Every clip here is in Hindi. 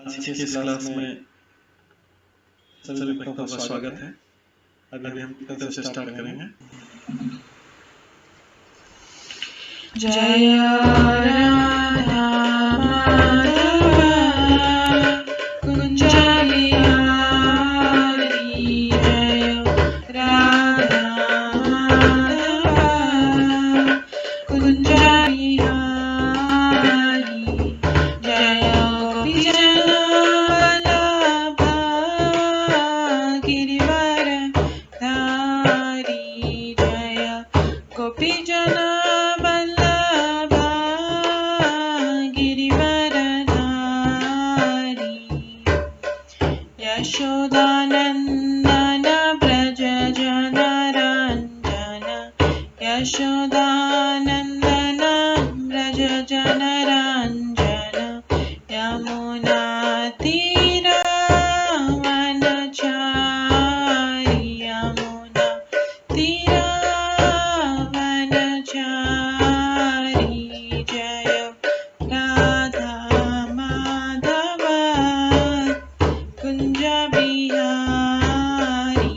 आज की इस क्लास में सभी बच्चों का स्वागत है। अभी हम की तरफ से स्टार्ट करेंगे। जय राधा माधव कुंज बिहारी, जय राधा माधव कुंज बिहारी, जय गोपीजन वल्लभ गिरिवर धारी, जय गोपीजन वल्लभ गिरिवर धारी, यशोदानंदन व्रज जनरंजन, यशोदानंदन व्रज जनरंजन, यमुना तीरावनचारी, यमुना तीरावनचारी, जय राधा माधव कुंज बिहारी,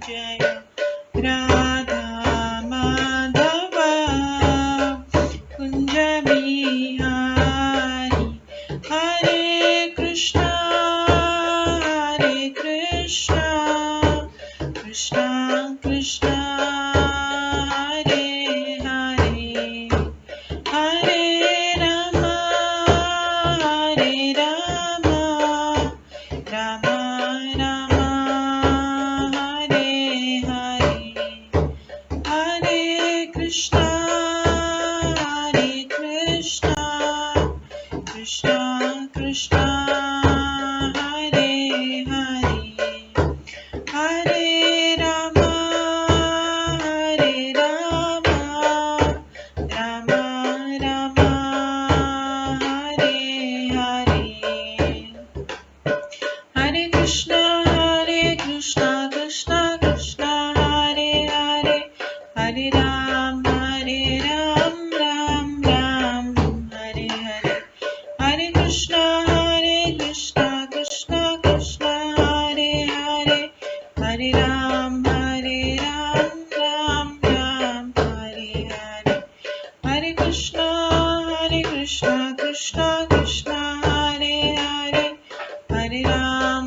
जय राधा माधव कुंज बिहारी, हरे कृष्णा कृष्णा कृष्णा हरे हरे, हरे राम राम राम हरे हरे, हरे कृष्णा कृष्णा कृष्णा हरे हरे, हरे राम राम राम हरे हरे, हरे कृष्णा कृष्णा कृष्णा हरे हरे, हरे राम राम राम हरे हरे, हरे कृष्णा कृष्णा कृष्णा हरे हरे, हरे राम राम राम हरे हरे, हरे कृष्णा कृष्णा कृष्णा हरे हरे, हरे राम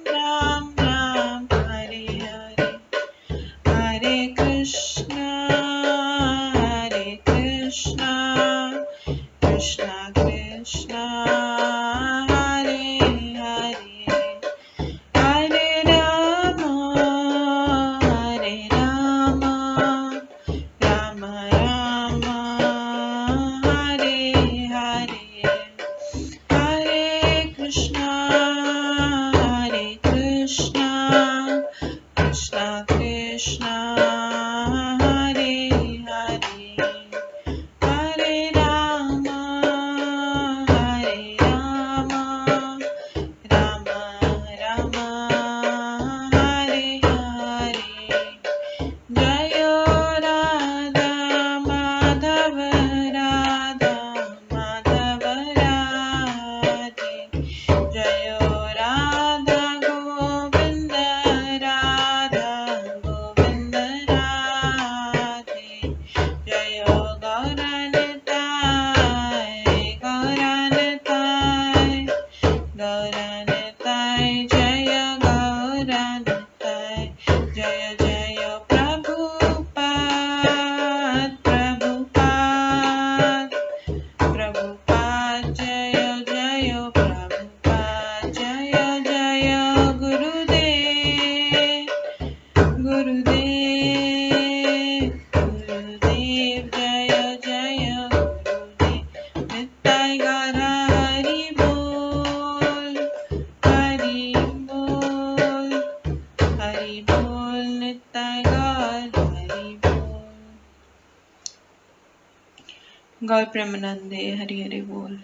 राम राम हरे हरे, हरे कृष्णा कृष्णा कृष्णा हरे हरे, हरे राम राम राम हरे हरे, हरे कृष्णा कृष्णा कृष्णा हरे हरे, हरे राम राम राम हरे हरे, जय राधा माधव राधे, जय राधा गोविंद राधे, जय गौरनिताय जय गौरनिताय, जय जय प्रभुपाद जय जय प्रभुपाद, जय जय गुरुदेव जय जय गुरुदेव, नित्य गौर हरि बोल नित्य गौर हरि बोल। गौर प्रेमानंदे हरि हरि बोल।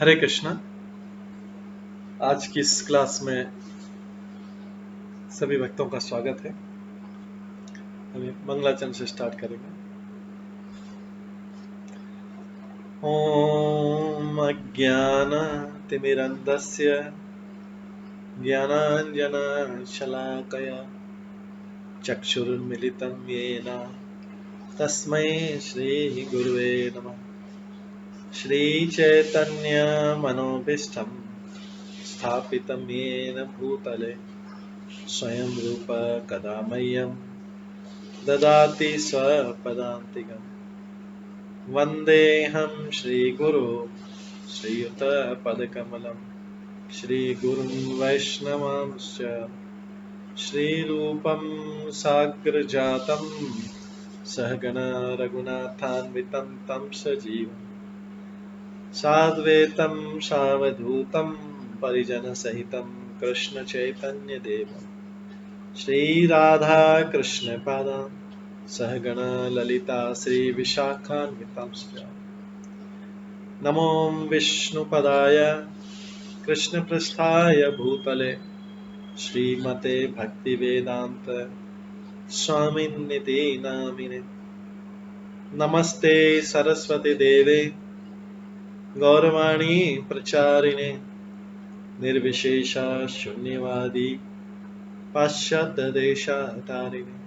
हरे कृष्णा। आज की इस क्लास में सभी भक्तों का स्वागत है। अभी मंगलाचरण से स्टार्ट करेंगे। ॐ अज्ञानतिमिरन्धस्य ज्ञानाञ्जनशलाकया चक्षुरुन्मिलितं येन तस्मै श्रीगुरुवे नमः। श्रीचैतन्यमनोभीष्टं स्थापितं येन भूतले स्वयं रूप कदा मह्यं ददाति स्वपदान्तिकम्। वन्देऽहं श्रीगुरो श्रीयुतपदकमलं श्रीगुरुं वैष्णवांश्च श्रीरूपं साग्रजातं सहगण रघुनाथान्वितं तं सजीवं साद्वैतं सावधूतं परिजनसहितं कृष्णचैतन्यदेवं श्रीराधाकृष्णपादान् सहगण ललिता श्रीविशाखान्वितांश्च नमो विष्णुपदाय कृष्णपृष्ठाय भूतले श्रीमते भक्तिवेदान्त स्वामिन्निति नामिने। नमस्ते सरस्वती देवे गौरवाणी प्रचारिणे निर्विशेष शून्यवादी पाश्चात्य देशातारिणे।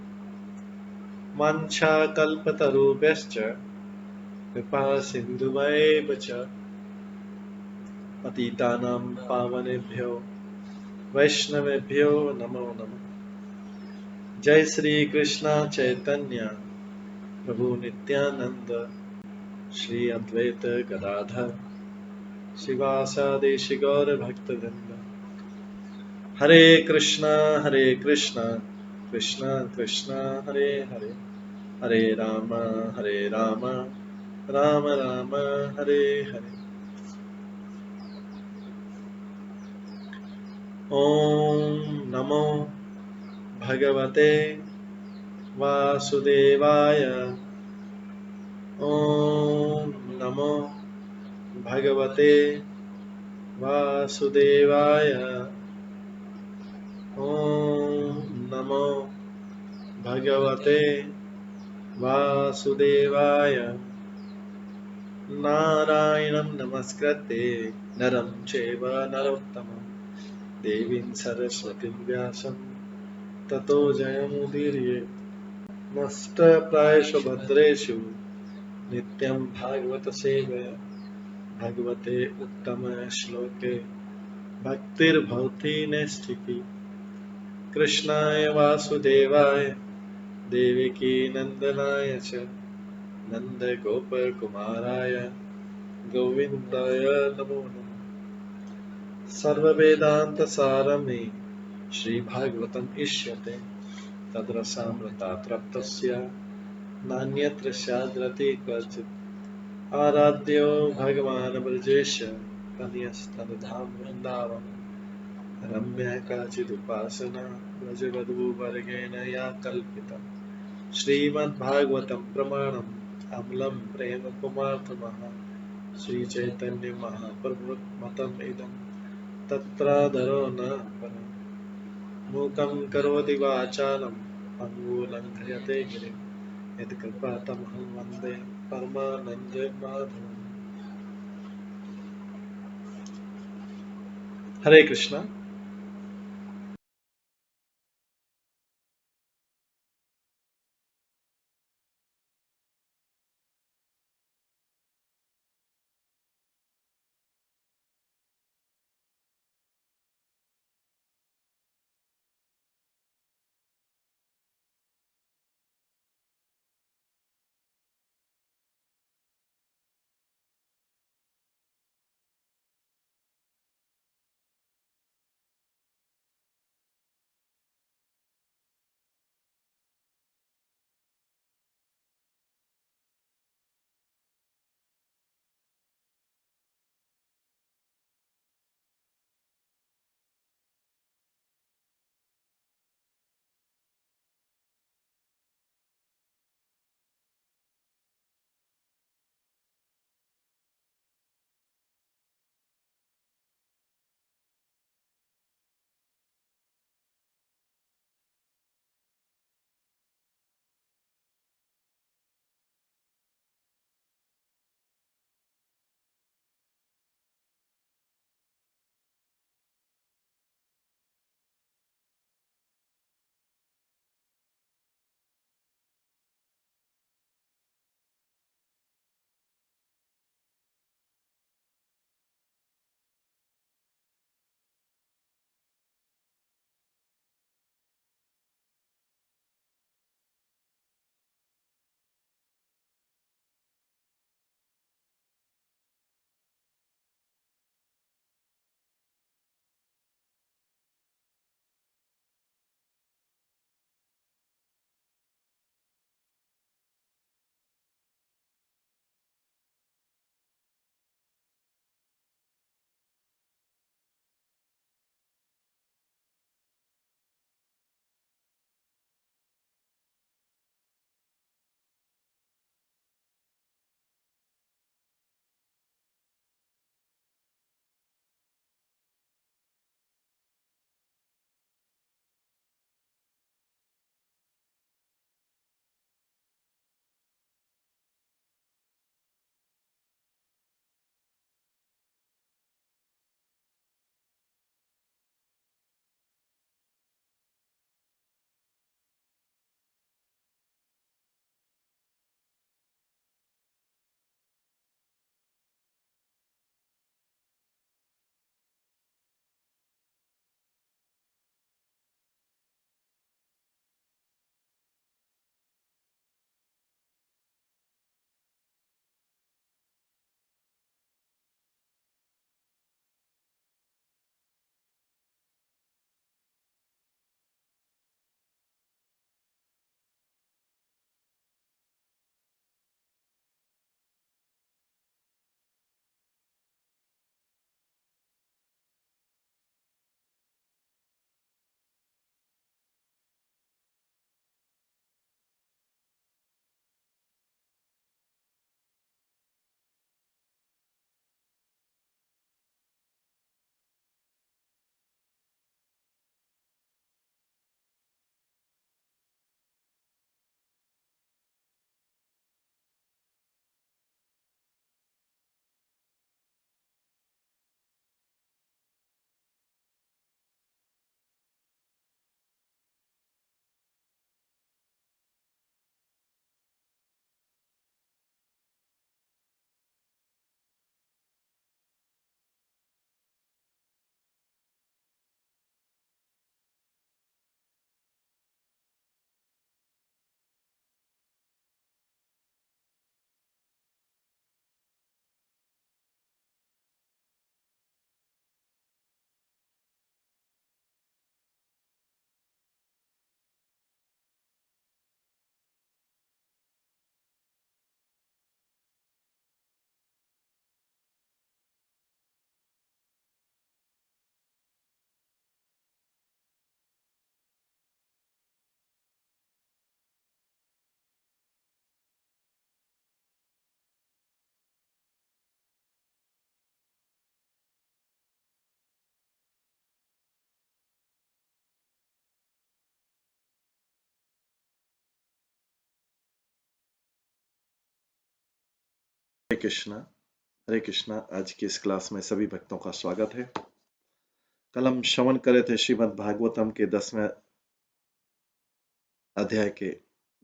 वाञ्छाकल्पतरुभ्यश्च कृपा सिन्धुभ्येव च पतितानां पावनेभ्यो वैष्णवेभ्यो नमो नमः। जय श्री कृष्ण चैतन्य प्रभु नित्यानंद श्री अद्वैत गदाधर शिवासादि गौर भक्तवृंद। हरे कृष्णा कृष्णा कृष्णा हरे हरे, हरे राम राम राम हरे हरे। ओम नमो भगवते वासुदेवाय। ओम नमो भगवते वासुदेवाय। ओम नमो भगवते वासुदेवाय। नारायणं नमस्कृत्य नरं चैव नरोत्तमं देवीं सरस्वतीं व्यासं ततो जयमुदीरये। नष्टप्रायेषु भद्रेषु नित्यं भागवत सेवया भगवते उत्तम श्लोके भक्तिर्भवति नैष्ठिकी। कृष्णाय वासुदेवाय देवकी नंदनाय च नन्दगोपकुमाराय गोविन्दाय नमो नमः। सर्ववेदान्तसारमे श्रीभागवतम् इष्यते तद्रसामृतात् नान्यत्र स्याद्रति क्वचित्। आराध्यो भगवान् ब्रजेश तनयस्तनुधाम वृन्दावन रम्या काचिदुपासना व्रजवधूवर्गेण या कल्पिता। श्रीमद्भागवतं प्रमाणम् अमलं प्रेम कुमार्थमः श्रीचैतन्य महाप्रभुमतम् इदं तत्रादरो न परम्। मूकं करोति वाचालं पङ्गुलङ्घयते गिरिं यत्कृपातमहं वन्दे परमानन्दमाधवम्। हरे कृष्णा। हरे कृष्णा। आज की इस क्लास में सभी भक्तों का स्वागत है। कल हम श्रवण करे थे श्रीमद् भागवतम के 10वें अध्याय के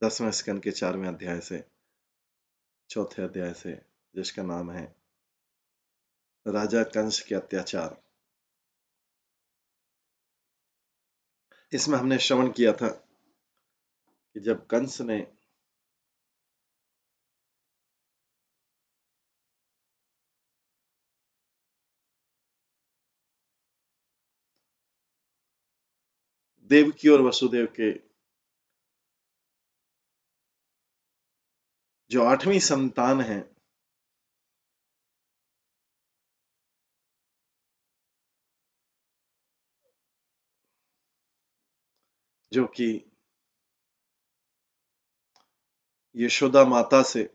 10वें स्कंद के 4वें अध्याय से, चौथे अध्याय से, जिसका नाम है राजा कंस के अत्याचार। इसमें हमने श्रवण किया था कि जब कंस ने देवकी और वसुदेव के जो 8वीं संतान है, जो कि यशोदा माता से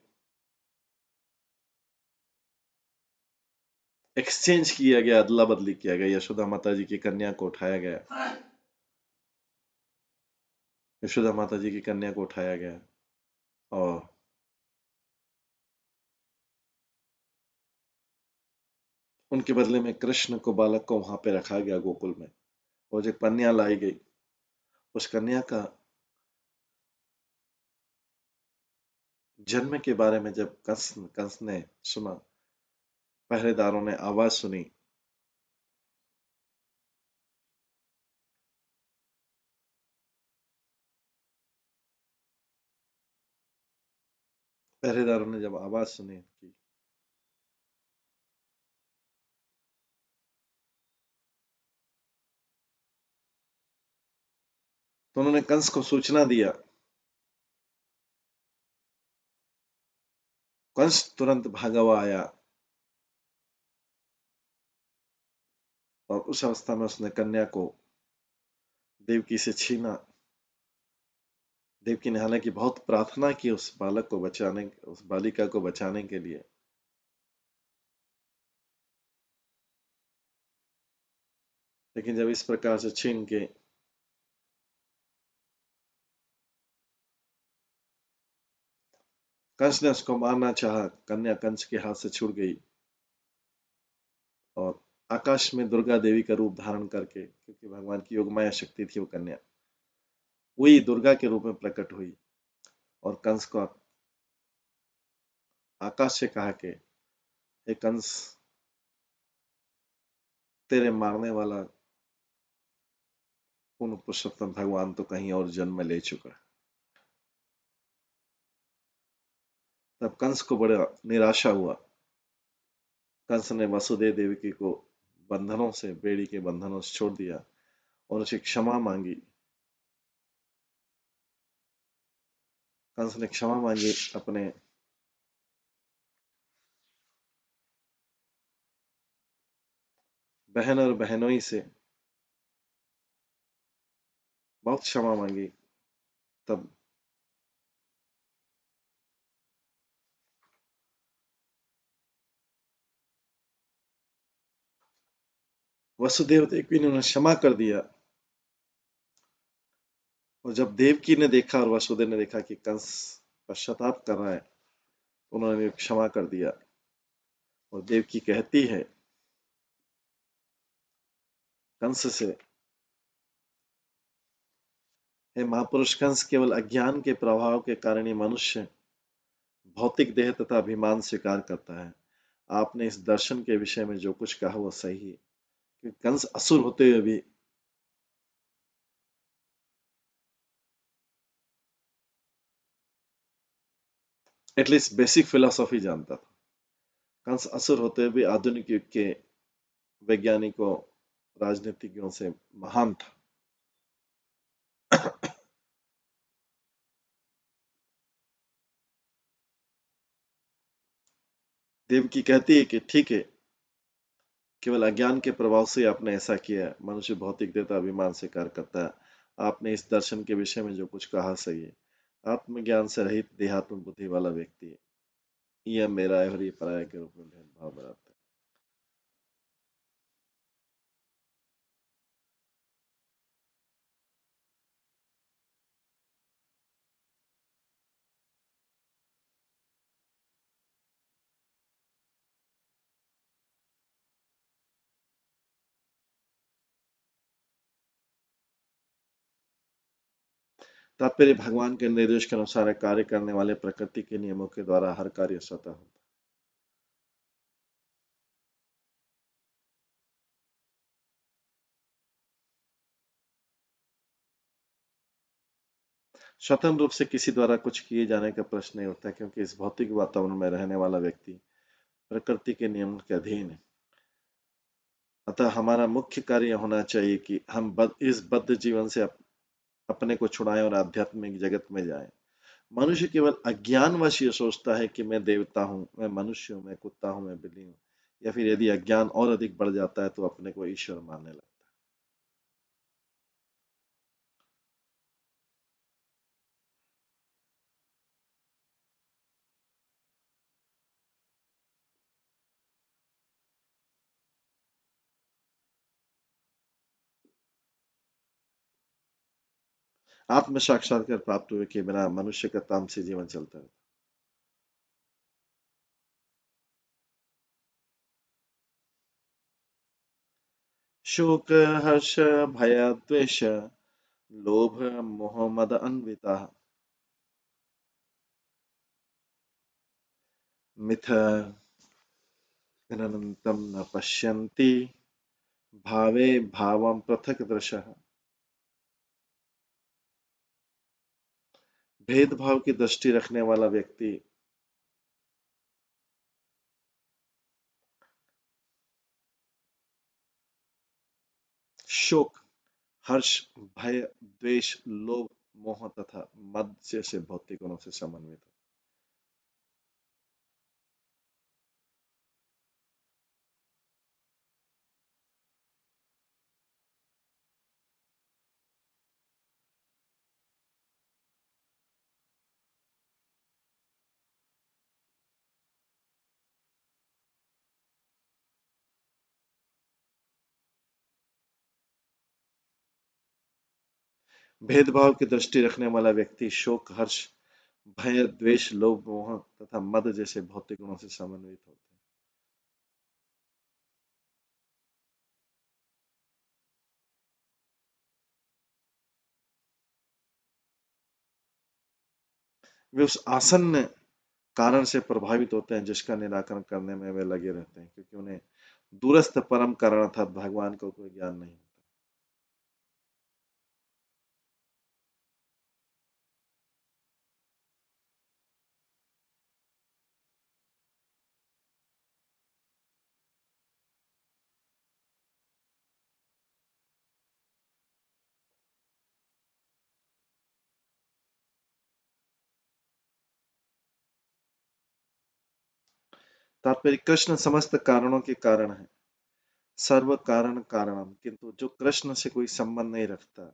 एक्सचेंज किया गया, अदला बदली किया गया। यशोदा माता जी की कन्या को उठाया गया, यशोदा माता जी की कन्या को उठाया गया और उनके बदले में कृष्ण को, बालक को वहां पे रखा गया गोकुल में। और जो कन्या लाई गई, उस कन्या का जन्म के बारे में जब कंस ने सुना, पहरेदारों ने आवाज सुनी, पहरेदारों ने जब आवाज सुनी कि तो उन्होंने कंस को सूचना दिया। कंस तुरंत भागा हुआ आया और उस अवस्था में उसने कन्या को देवकी से छीना। देवकी ने हालांकि बहुत प्रार्थना की उस बालक को बचाने, उस बालिका को बचाने के लिए, लेकिन जब इस प्रकार से छीन के कंस ने उसको मारना चाहा, कन्या कंस के हाथ से छूट गई और आकाश में दुर्गा देवी का रूप धारण करके, क्योंकि भगवान की योगमाया शक्ति थी वो कन्या, वही दुर्गा के रूप में प्रकट हुई और कंस को आकाश से कहा कि हे कंस, तेरे मारने वाला पूर्ण पुरुषोत्तम भगवान तो कहीं और जन्म ले चुका है। तब कंस को बड़ा निराशा हुआ। कंस ने वसुदेव देवकी को बंधनों से, बेड़ी के बंधनों से छोड़ दिया और उसे क्षमा मांगी। कंस ने क्षमा मांगी अपने बहन और बहनोई से, बहुत क्षमा मांगी। तब वसुदेव देवकी ने उन्हें क्षमा कर दिया। और जब देवकी ने देखा और वसुदेव ने देखा कि कंस पश्चाताप कर रहा है, उन्होंने क्षमा कर दिया। और देवकी कहती है कंस से, हे महापुरुष कंस, केवल अज्ञान के प्रभाव के कारण ही मनुष्य भौतिक देह तथा अभिमान स्वीकार करता है। आपने इस दर्शन के विषय में जो कुछ कहा वो सही है, क्योंकि कंस असुर होते हुए भी एटलीस्ट बेसिक फिलोसॉफी जानता था। कंस असुर होते हुए भी आधुनिक युग के वैज्ञानिकों, राजनीतिज्ञों से महान था। देवकी कहती है कि ठीक है, केवल अज्ञान के प्रभाव से आपने ऐसा किया है। मनुष्य भौतिक देहता अभिमान स्वीकार करता है। आपने इस दर्शन के विषय में जो कुछ कहा सही है। आत्मज्ञान से रहित देहात्म बुद्धि वाला व्यक्ति है, यह मेरा है और ये पराया के रूप में भेदभाव बनाता है। तात्पर्य भगवान के निर्देश के अनुसार कार्य करने वाले प्रकृति के नियमों के द्वारा हर कार्य स्वतः होता है। स्वतंत्र रूप से किसी द्वारा कुछ किए जाने का प्रश्न नहीं उठता, क्योंकि इस भौतिक वातावरण में रहने वाला व्यक्ति प्रकृति के नियमों के अधीन है। अतः हमारा मुख्य कार्य होना चाहिए कि हम इस बद्ध जीवन से अपने को छुड़ाएं और आध्यात्मिक जगत में जाएं। मनुष्य केवल अज्ञानवश ये सोचता है कि मैं देवता हूँ, मैं मनुष्य हूँ, मैं कुत्ता हूँ, मैं बिल्ली हूँ, या फिर यदि अज्ञान और अधिक बढ़ जाता है तो अपने को ईश्वर मानने लगता है। आत्म साक्षात्कार प्राप्त हुए के बिना मनुष्य का तामसी जीवन चलता है। शोक, हर्ष, भय, द्वेष, लोभ, मोह, मद अन्विता मिथ घ्नन्तं न पश्यन्ति भावे भावं पृथक दृशः। भेदभाव की दृष्टि रखने वाला व्यक्ति शोक, हर्ष, भय, द्वेष, लोभ, मोह तथा मद जैसे भौतिक गुणों से समन्वित है। भेदभाव की दृष्टि रखने वाला व्यक्ति शोक, हर्ष, भय, द्वेष, लोभ, मोह तथा मद जैसे भौतिक गुणों से समन्वित होते हैं। वे उस आसन्न कारण से प्रभावित होते हैं जिसका निराकरण करने में वे लगे रहते हैं, क्योंकि उन्हें दूरस्थ परम कारण अर्थात भगवान का कोई ज्ञान नहीं होता। तात्पर्य कृष्ण समस्त कारणों के कारण है, सर्व कारण कारणम, किंतु जो कृष्ण से कोई संबंध नहीं रखता,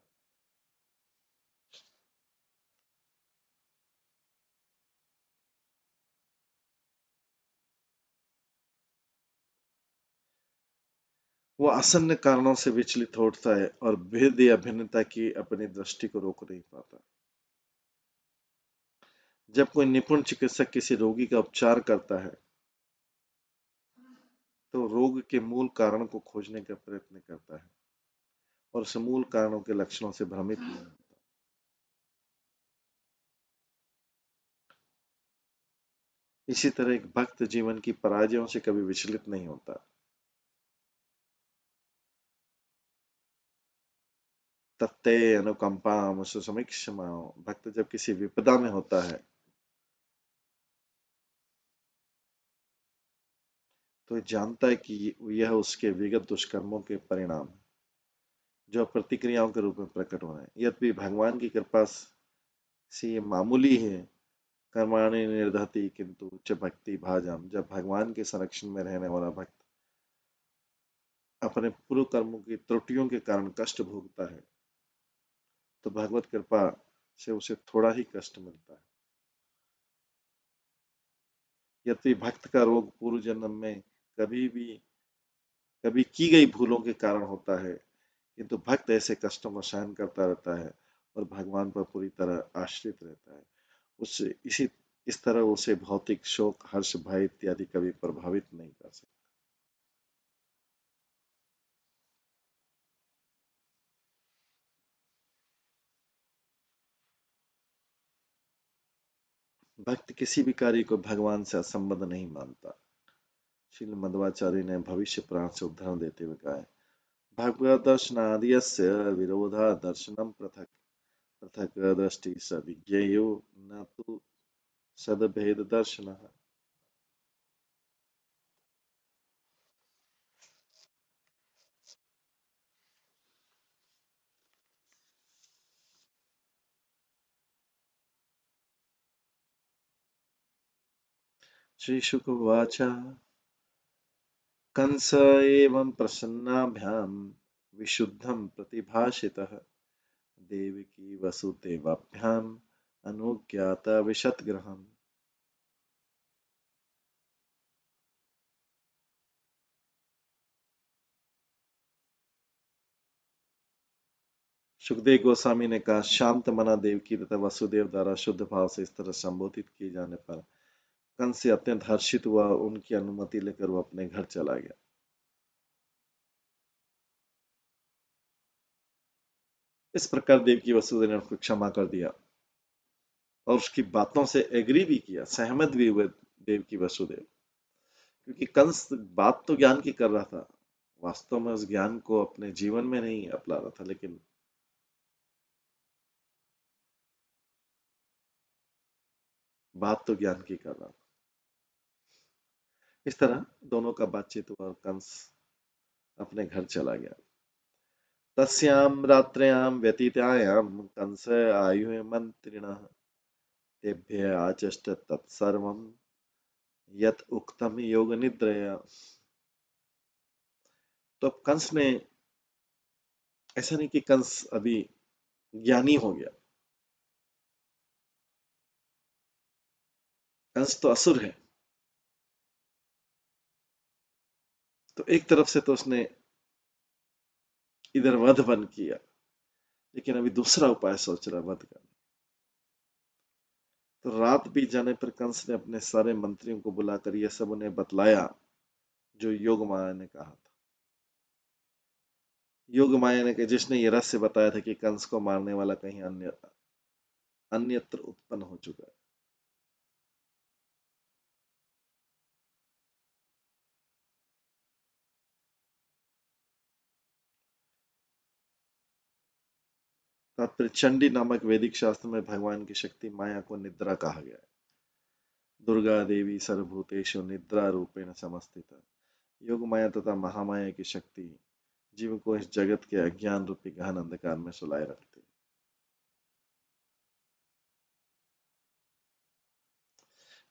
वो आसन्न कारणों से विचलित होता है और भेद या भिन्नता की अपनी दृष्टि को रोक नहीं पाता। जब कोई निपुण चिकित्सक किसी रोगी का उपचार करता है तो रोग के मूल कारण को खोजने का प्रयत्न करता है और उस मूल कारणों के लक्षणों से भ्रमित नहीं होता। इसी तरह एक भक्त जीवन की पराजयों से कभी विचलित नहीं होता। तत्ते अनुकंपा सुसमीक्षमा, भक्त जब किसी विपदा में होता है तो जानता है कि यह उसके विगत दुष्कर्मों के परिणाम है जो प्रतिक्रियाओं के रूप में प्रकट हो रहे हैं। यद्यपि भगवान की कृपा से ये मामूली है, कर्माणि निर्दहति किंतु उच्च भक्ति भाजम, जब भगवान के संरक्षण में रहने वाला भक्त अपने पूर्व कर्मों की त्रुटियों के कारण कष्ट भोगता है तो भगवत कृपा से उसे थोड़ा ही कष्ट मिलता है। यद्यपि भक्त का रोग पूर्व जन्म में कभी भी कभी की गई भूलों के कारण होता है, किंतु भक्त ऐसे कष्टों को सहन करता रहता है और भगवान पर पूरी तरह आश्रित रहता है। उससे इस तरह उसे भौतिक शोक, हर्ष, भय इत्यादि कभी प्रभावित नहीं कर सकते। भक्त किसी भी कार्य को भगवान से असंबद्ध नहीं मानता। श्रील मध्वाचार्य ने भविष्य पुराण से उदाहरण देते हुए कहा है, भगवत दर्शनादियस्य विरोधा दर्शनम पृथक पृथक दृष्टि सविज्ञेयो न तु सदभेद दर्शन। श्री शुक उवाच कंस एवं प्रसन्नाभ्यां विशुद्धं प्रतिभाषितः देवकी वसुदेवाभ्याम् अनुज्ञात विशतग्रहम्। सुखदेव गोस्वामी ने कहा, शांत मना देवकी तथा वसुदेव द्वारा शुद्ध भाव से इस तरह संबोधित किए जाने पर कंस से अत्यंत हर्षित हुआ और उनकी अनुमति लेकर वो अपने घर चला गया। इस प्रकार देवकी वसुदेव ने उसको क्षमा कर दिया और उसकी बातों से एग्री भी किया, सहमत भी हुए देवकी वसुदेव, क्योंकि कंस बात तो ज्ञान की कर रहा था, वास्तव में उस ज्ञान को अपने जीवन में नहीं अपना रहा था, लेकिन बात तो ज्ञान की कर रहा था। इस तरह दोनों का बातचीत हुआ और कंस अपने घर चला गया। तस्यां रात्र्यां व्यतीतायां कंस आयुः मंत्रिणः तेभ्य आचष्ट तत्सर्वं यत् उक्तं योग निद्रया। तो अब कंस ने, ऐसा नहीं कि कंस अभी ज्ञानी हो गया, कंस तो असुर है, तो एक तरफ से तो उसने इधर वध बन किया, लेकिन अभी दूसरा उपाय सोच रहा वध का। तो रात बीत जाने पर कंस ने अपने सारे मंत्रियों को बुलाकर यह सब उन्हें बतलाया जो योग माया ने कहा था। योग माया ने, जिसने ये रहस्य बताया था कि कंस को मारने वाला कहीं अन्यत्र उत्पन्न हो चुका है। तात्पर्य, चंडी नामक वैदिक शास्त्र में भगवान की शक्ति माया को निद्रा कहा गया है। दुर्गा देवी सर्वभूतेषु निद्रा रूपेण समस्थिता। योग माया तथा महामाया की शक्ति जीव को इस जगत के अज्ञान रूपी गहन अंधकार में सुलाए रखती है।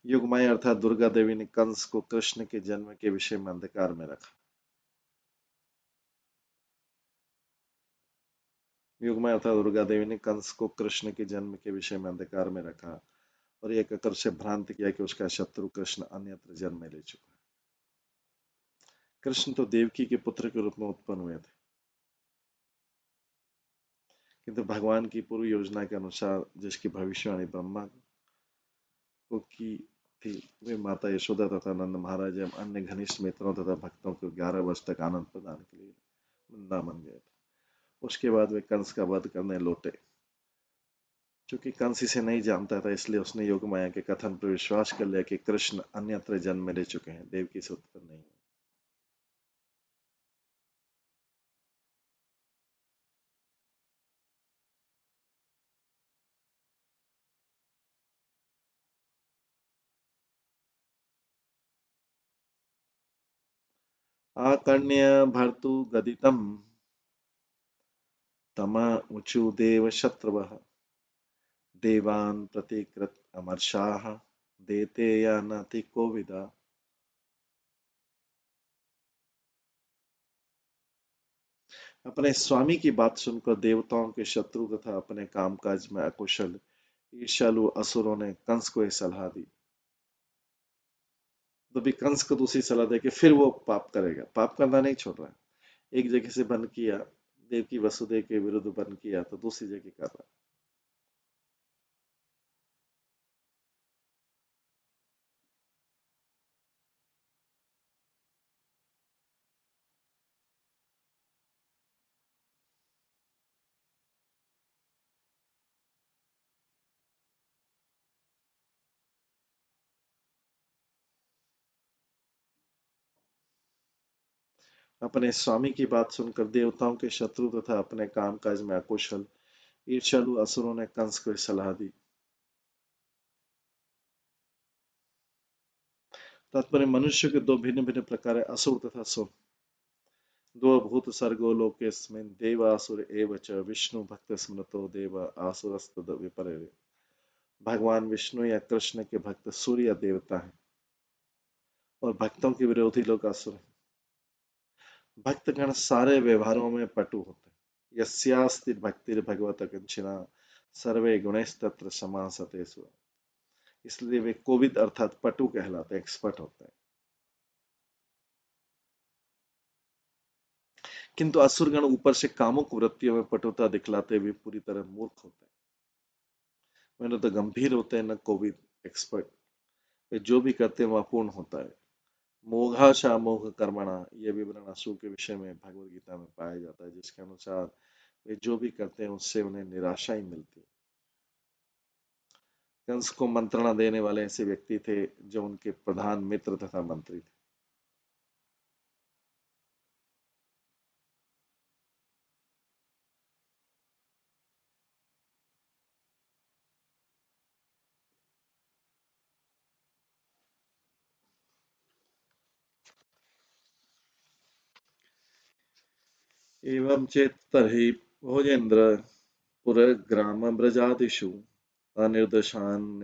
योग माया अर्थात दुर्गा देवी ने कंस को कृष्ण के जन्म के विषय में अंधकार में रखा। योग माया अर्थात दुर्गा देवी ने कंस को कृष्ण के जन्म के विषय में अंधकार में रखा और यह कहकर उसे भ्रांत किया कि उसका शत्रु कृष्ण अन्यत्र जन्म ले चुका है। कृष्ण तो देवकी के पुत्र के रूप में उत्पन्न हुए थे, किंतु भगवान की पूर्व योजना के अनुसार जिसकी भविष्यवाणी ब्रह्मा को की थी, वे माता यशोदा तथा नंद महाराज एवं अन्य घनिष्ठ मित्रों तथा भक्तों को 11 वर्ष तक आनंद प्रदान के लिए वृंदावन गए थे। उसके बाद वे कंस का वध करने लौटे। चूंकि कंस इसे नहीं जानता था, इसलिए उसने योग माया के कथन पर विश्वास कर लिया कि कृष्ण अन्यत्र जन्म ले चुके हैं, देवकी से उत्पन्न नहीं। आकर्ण्य भर्तु गदितम् तमा ऊचु देव शत्रवः देवान् प्रतिकृत अमर्षाः देते या नाति कोविदा। अपने स्वामी की बात सुनकर देवताओं के शत्रु तथा अपने कामकाज में अकुशल ईर्ष्यालु असुरों ने कंस को यह सलाह दी। तो भी कंस को दूसरी सलाह दे कि फिर वो पाप करेगा, पाप करना नहीं छोड़ रहा है। एक जगह से बंद किया, देवकी वसुदेव के विरुद्ध बंद किया, तो दूसरी जगह कर रहा है। अपने स्वामी की बात सुनकर देवताओं के शत्रु तथा अपने कामकाज में अकुशल ईर्ष्यालु असुरों ने कंस को सलाह दी। तात्पर्य मनुष्य के दो भिन्न भिन्न प्रकार है, असुर तथा सुर। दो भूत सर्गो लोकेस्मिन् देव असुर एव च विष्णु भक्त स्मृतो देव आसुरस्तद विपरे। भगवान विष्णु या कृष्ण के भक्त सूर्य या देवता हैं और भक्तों के विरोधी लोग असुर हैं। भक्तगण सारे व्यवहारों में पटु होते हैं। यस्यास्ति भक्तिर भगवत कंचना सर्वे गुणैस्तत्र समासते सुर। इसलिए वे कोविद अर्थात पटु कहलाते हैं, एक्सपर्ट होते हैं। किंतु असुरगण ऊपर से कामुक वृत्तियों में पटुता दिखलाते हुए पूरी तरह मूर्ख होते हैं। वे न तो गंभीर होते हैं न कोविद एक्सपर्ट। वे जो भी करते हैं वह अपूर्ण होता है। मोघाशा मोघ कर्मणा, यह विवरण असुर के विषय में भगवत गीता में पाया जाता है, जिसके अनुसार वे जो भी करते हैं उससे उन्हें निराशा ही मिलती है। कंस को मंत्रणा देने वाले ऐसे व्यक्ति थे जो उनके प्रधान मित्र तथा मंत्री थे। एवं चेत तर्हि भोजेन्द्र पुरग्रामब्रजादिषु अनिर्देशान्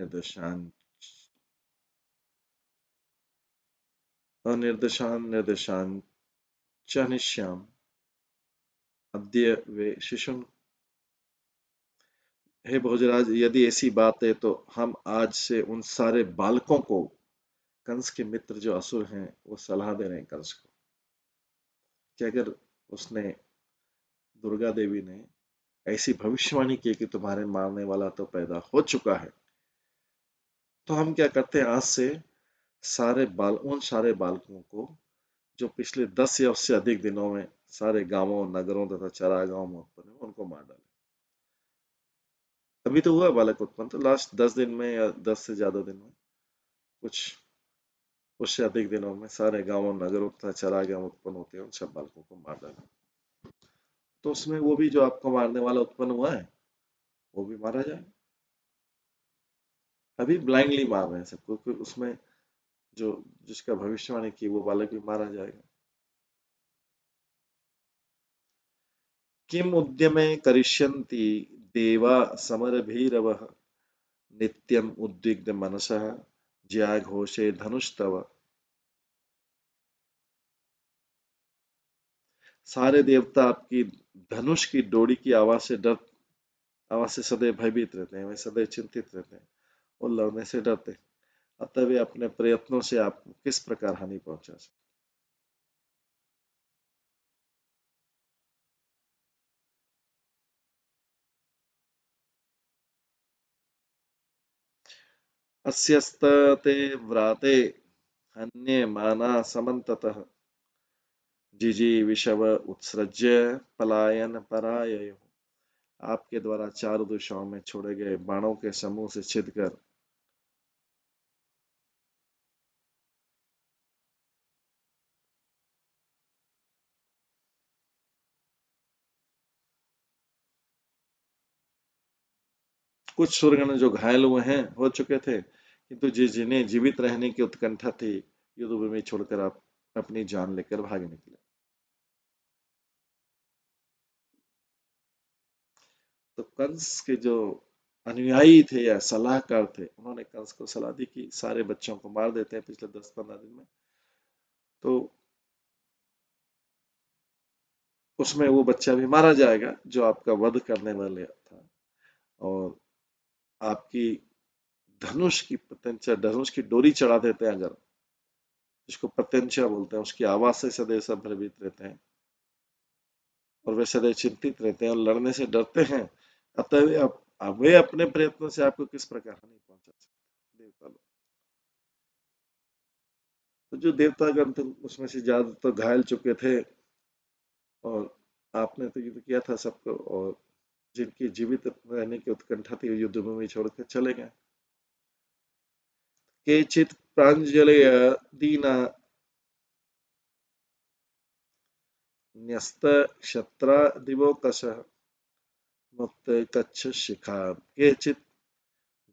च निश्याम् अद्य वे शिशुन्। हे भोजराज, यदि ऐसी बात है तो हम आज से उन सारे बालकों को, कंस के मित्र जो असुर हैं, वो सलाह दे रहे हैं कंस को कि अगर उसने, दुर्गा देवी ने ऐसी भविष्यवाणी की कि तुम्हारे मारने वाला तो पैदा हो चुका है, तो हम क्या करते हैं, आज से उन सारे बालकों को जो पिछले 10 या उससे अधिक दिनों में सारे गांवों नगरों तथा चरागाहों में उत्पन्न हुए, उनको मार डालें। अभी तो हुआ बालक उत्पन्न, तो लास्ट 10 दिन में या 10 से ज्यादा दिन में, कुछ उससे अधिक दिनों में सारे गांवों नगरों तथा चरागाह उत्पन्न होते हैं, उन सब बालकों को मार डालें। तो उसमें वो भी जो आपको मारने वाला उत्पन्न हुआ है, वो भी मारा जाए। अभी ब्लाइंडली मार रहे हैं सबको, फिर उसमें जो जिसका भविष्यवाणी की वो बालक भी मारा जाएगा। किम उद्यमे करिष्यन्ति देवा समरभीरवः नित्यम उद्विग्न मनसः जयाघोषे धनुष्तव। सारे देवता आपकी धनुष की डोरी की आवाज से सदैव भयभीत रहते हैं, वे सदैव चिंतित रहते हैं और लड़ने से डरते हैं। अतः वे अपने प्रयत्नों से आपको किस प्रकार हानि पहुंचा सकते। अस्यस्ते व्राते हन्ये माना समन्ततः जिजीविषव उत्सृज्य पलायन पराययो। आपके द्वारा चारों दिशाओं में छोड़े गए बाणों के समूह से छिदकर कुछ सूरगण जो घायल हुए हैं, हो चुके थे, किंतु जिन्हें जीवित रहने की उत्कंठा थी, युद्ध भूमि छोड़कर आप अपनी जान लेकर भाग निकले। तो कंस के जो अनुयायी थे या सलाहकार थे, उन्होंने कंस को सलाह दी कि सारे बच्चों को मार देते हैं पिछले 10-15 दिन में। तो उसमें वो बच्चा भी मारा जाएगा जो आपका वध करने वाले था। और आपकी धनुष की डोरी चढ़ा देते हैं अगर, जिसको प्रत्यंचा बोलते हैं, उसकी आवाज से सदैव सब भयभीत रहते हैं और वे सदैव चिंतित रहते हैं और लड़ने से डरते हैं। अतः वे अपने प्रयत्नों से आपको किस प्रकार हानि पहुंचा सकते देवता लोग। तो जो देवतागण थे उसमें से ज्यादातर तो घायल चुके थे और आपने तो युद्ध किया था सबको, और जिनकी जीवित रहने की उत्कंठा थी युद्ध भूमि छोड़कर चले गए। केचित प्रांजलय दीना न्यस्त क्षत्रा दिवोकशः मुक्त कच्छ शिखा केचित्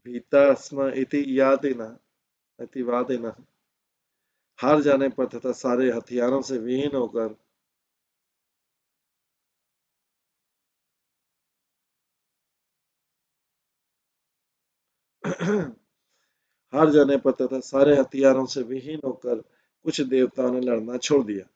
भीता स्म इति यादिनः इति वादिनः। हार जाने पर तथा सारे हथियारों से विहीन होकर हार जाने पर तथा सारे हथियारों से विहीन होकर कुछ देवताओं ने लड़ना छोड़ दिया।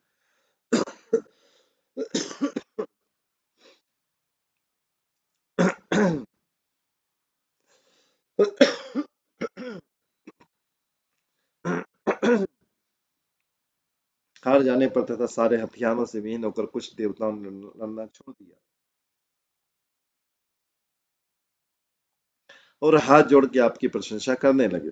हार जाने पर तथा सारे हथियारों से विहीन होकर कुछ देवताओं ने लड़ना छोड़ दिया और हाथ जोड़ के आपकी प्रशंसा करने लगे।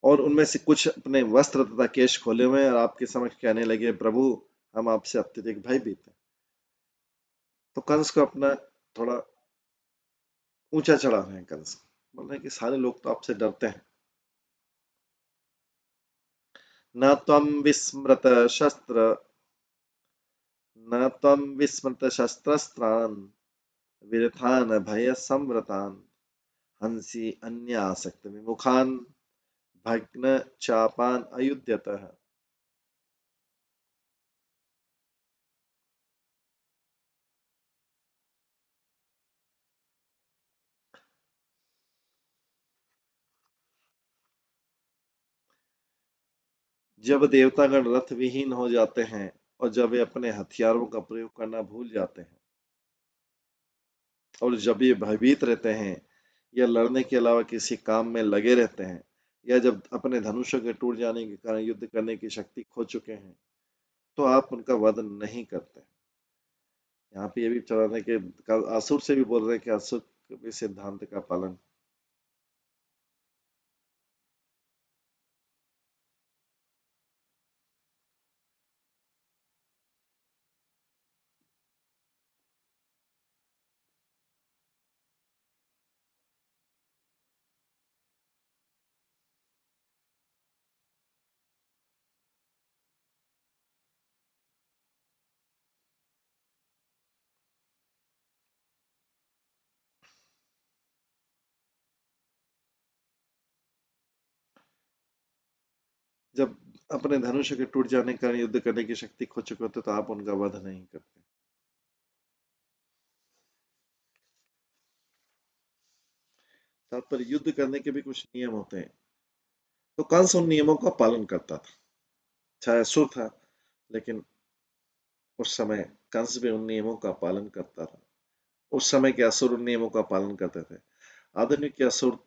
और उनमें से कुछ अपने वस्त्र तथा केश खोले हुए हैं और आपके समक्ष कहने लगे, प्रभु हम आपसे अत्यधिक भयभीत हैं। तो कंस को अपना थोड़ा ऊंचा चढ़ा रहे हैं। कंस बोल रहे हैं कि सारे लोग तो आपसे डरते हैं। न त्वं विस्मृत शस्त्र न त्वं विस्मृत शस्त्रस्त्रान् विरथान् भय संवृतान् हंसी अन्यासक्त विमुखान् भग्न चापान अयुध्यतः। जब देवतागण रथ विहीन हो जाते हैं और जब वे अपने हथियारों का प्रयोग करना भूल जाते हैं और जब ये भयभीत रहते हैं या लड़ने के अलावा किसी काम में लगे रहते हैं या जब अपने धनुषों के टूट जाने के कारण युद्ध करने की शक्ति खो चुके हैं तो आप उनका वध नहीं करते। यहाँ पे ये भी चला रहे कि असुर से भी बोल रहे हैं कि असुर के सिद्धांत का पालन। जब अपने धनुष के टूट जाने के कारण युद्ध करने की शक्ति खो चुके होते तो आप उनका वध नहीं करते। तात्पर्य युद्ध करने के भी कुछ नियम होते हैं। तो कंस उन नियमों का पालन करता था। चाहे असुर था लेकिन उस समय कंस भी उन नियमों का पालन करता था। उस समय के असुर उन नियमों का पालन करते थे। आधुनिक के असुर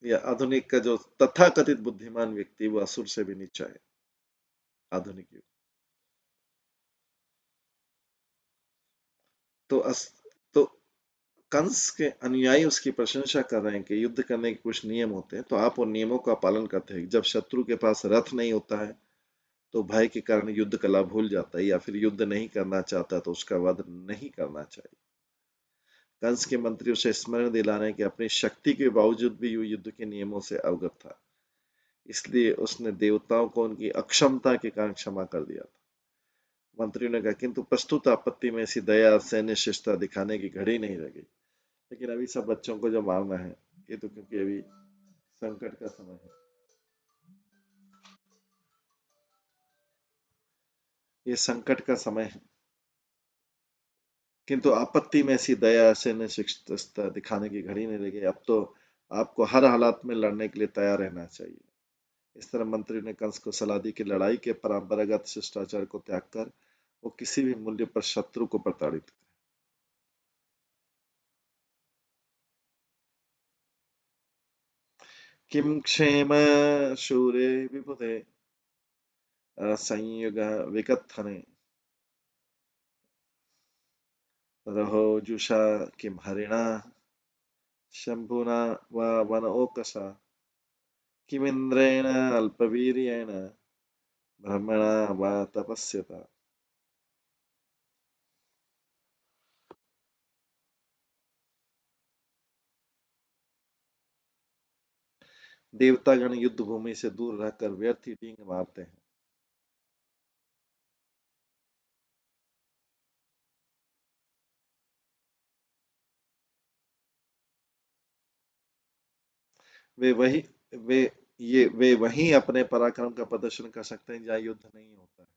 या आधुनिक का जो तथाकथित बुद्धिमान व्यक्ति वो असुर से भी नीचा है। आधुनिक युग तो तो कंस के अनुयायी उसकी प्रशंसा कर रहे हैं कि युद्ध करने के कुछ नियम होते हैं तो आप उन नियमों का पालन करते हैं। जब शत्रु के पास रथ नहीं होता है तो भय के कारण युद्ध कला भूल जाता है या फिर युद्ध नहीं करना चाहता तो उसका वध नहीं करना चाहिए। कंस के मंत्री उसे स्मरण दिला रहे हैं कि अपनी शक्ति के बावजूद भी वो युद्ध के नियमों से अवगत था, इसलिए उसने देवताओं को उनकी अक्षमता के कारण क्षमा कर दिया था। मंत्री ने कहा किंतु प्रस्तुत आपत्ति में ऐसी दया सैन्य शिष्टता दिखाने की घड़ी नहीं लगी। लेकिन अभी सब बच्चों को जो मारना है ये तो क्योंकि अभी संकट का समय है। ये संकट का समय है किंतु आपत्ति में ऐसी दया सैन्य शिष्टता दिखाने की घड़ी नहीं लगी। अब तो आपको हर हालात में लड़ने के लिए तैयार रहना चाहिए। इस तरह मंत्री ने कंस को सलाह दी कि लड़ाई के परंपरागत शिष्टाचार को त्याग कर वो किसी भी मूल्य पर शत्रु को प्रताड़ित करे। किम क्षेम शूरे विबुधे संयुग विकथने रहो जुषा किम हरिणा शंभुना व वनओकसा किमिंद्रेण अल्पवीर्येण ब्रह्मणा व तपस्यता। देवतागण युद्ध भूमि से दूर रहकर व्यर्थ ही डींग मारते हैं। वे वही वे वे वहीं अपने पराक्रम का प्रदर्शन कर सकते हैं जहाँ युद्ध नहीं होता है।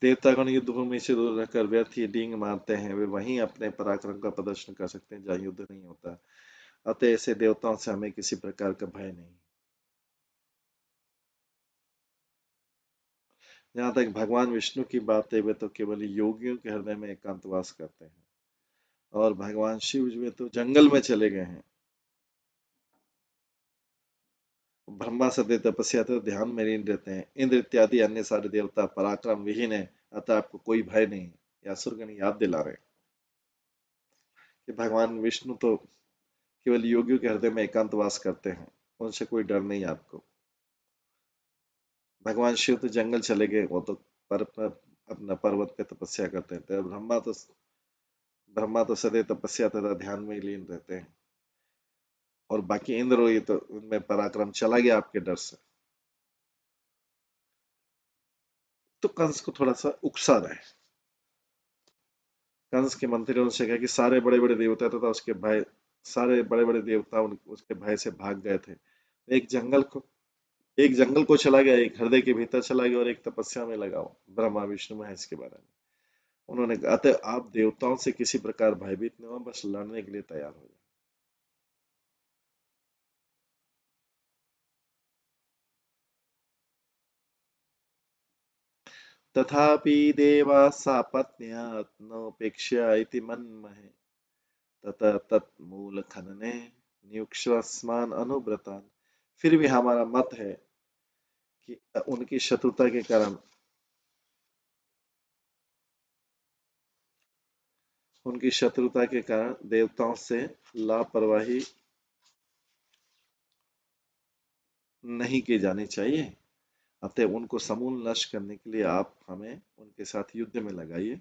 देवतागण युद्ध भूमि से दूर रहकर व्यर्थ ही डींग मारते हैं, वे वहीं अपने पराक्रम का प्रदर्शन कर सकते हैं जहाँ युद्ध नहीं होता। अतः ऐसे देवताओं से हमें किसी प्रकार का भय नहीं। जहाँ तक भगवान विष्णु की बात है, वे तो केवल योगियों के हृदय में एकांतवास करते हैं, और भगवान शिव वे तो जंगल में चले गए हैं। ब्रह्मा सदैव तपस्या तो ध्यान में लीन रहते हैं। इंद्र इत्यादि अन्य सारे देवता पराक्रम विहीन है, अतः आपको कोई भय नहीं। या असुरगण याद दिला रहे हैं कि भगवान विष्णु तो केवल योगियों के हृदय में एकांतवास करते हैं, उनसे कोई डर नहीं आपको। भगवान शिव तो जंगल चले गए, वो तो अपना पर्वत पे तपस्या करते थे। ब्रह्मा तो सदैव तपस्या तथा ध्यान में ही लीन रहते हैं, और बाकी इंद्र ये तो उनमें पराक्रम चला गया आपके डर से। तो कंस को थोड़ा सा उकसा रहे। कंस के मंत्री ने उनसे कहा कि सारे बड़े बड़े देवता तथा उसके भाई, सारे बड़े बड़े देवता उसके भय से भाग गए थे। एक जंगल को एक जंगल को चला गया, एक हृदय के भीतर चला गया, और एक तपस्या में लगा हुआ। ब्रह्मा विष्णु महेश के बारे में उन्होंने कहा, अतः आप देवताओं से किसी प्रकार भयभीत न हो, बस लड़ने के लिए तैयार हो जाए। तथापि देवा सापत्न्यात् नोपेक्ष्य इति मन्महे, ततः तत्मूल खनने नियुक्ष्वस्मान् अनुव्रतान्। फिर भी हमारा मत है कि उनकी शत्रुता के कारण देवताओं से लापरवाही नहीं की जानी चाहिए। अतः उनको समूल नष्ट करने के लिए आप हमें उनके साथ युद्ध में लगाइए।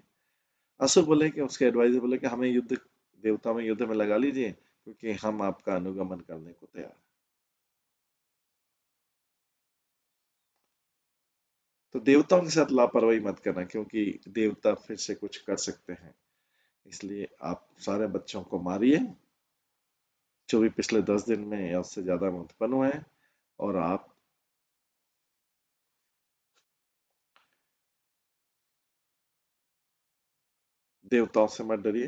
असुर बोले कि उसके एडवाइजर बोले कि हमें युद्ध देवताओं में युद्ध में लगा लीजिए, क्योंकि हम आपका अनुगमन करने को तैयार हैं। तो देवताओं के साथ लापरवाही मत करना, क्योंकि देवता फिर से कुछ कर सकते हैं। इसलिए आप सारे बच्चों को मारिए जो भी पिछले 10 दिन में या उससे ज्यादा में उत्पन्न हुए हैं, और आप देवताओं से मत डरिए,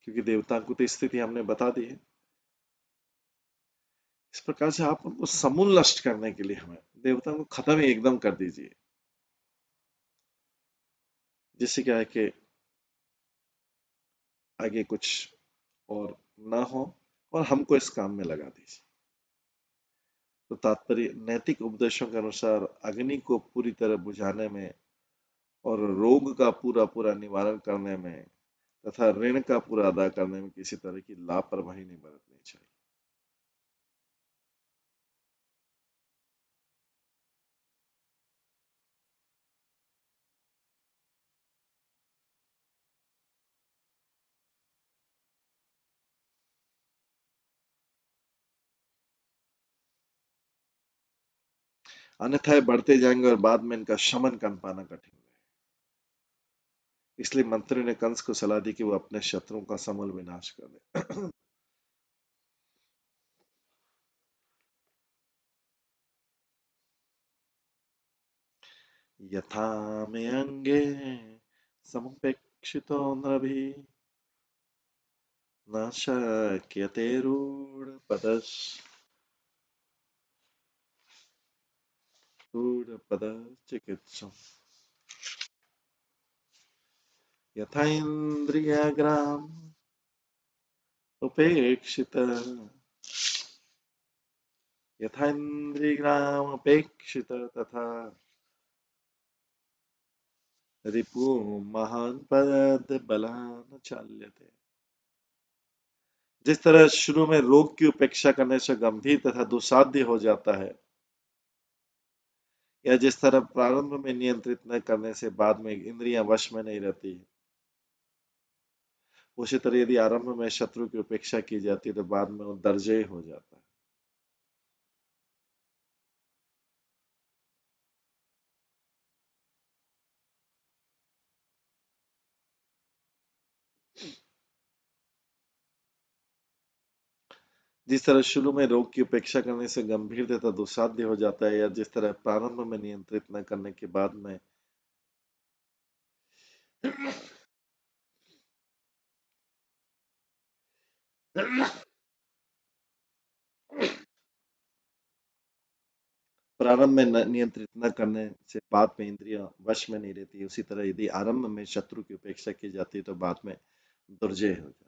क्योंकि देवताओं को तो स्थिति हमने बता दी है। इस प्रकार से आप उनको समूल नष्ट करने के लिए हमें देवताओं को खत्म ही एकदम कर दीजिए, जिससे क्या है कि आगे कुछ और ना हो, और हमको इस काम में लगा दीजिए। तो तात्पर्य नैतिक उपदेशों के अनुसार अग्नि को पूरी तरह बुझाने में, और रोग का पूरा पूरा निवारण करने में, तथा ऋण का पूरा अदा करने में किसी तरह की लापरवाही नहीं बरतनी चाहिए। अन्यथा ये बढ़ते जाएंगे और बाद में इनका शमन कर पाना कठिन है। इसलिए मंत्री ने कंस को सलाह दी कि वो अपने शत्रुओं का समूल विनाश कर दे। यथा मे अंगे समुपेक्षितो नभिः न शक्यते रूढपदश्चिकित्सम्। यथा इन्द्रियग्राम उपेक्षित यथा इन्द्रियग्राम उपेक्षित तथा रिपु महान पद बलान चाल्यते। जिस तरह शुरू में रोग की उपेक्षा करने से गंभीर तथा दुस्साध्य हो जाता है, या जिस तरह प्रारंभ में नियंत्रित न करने से बाद में इंद्रियां वश में नहीं रहती, उसी तरह यदि आरंभ में शत्रु की उपेक्षा की जाती है तो बाद में वो दर्जय हो जाता है। जिस तरह शुरू में रोग की उपेक्षा करने से गंभीर तथा दुस्साध्य हो जाता है, या जिस तरह प्रारंभ में नियंत्रित न करने के बाद में प्रारंभ में नियंत्रित न करने से बाद में इंद्रियां वश में नहीं रहती, उसी तरह यदि आरंभ में शत्रु की उपेक्षा की जाती है तो बाद में दुर्जय हो जाता है।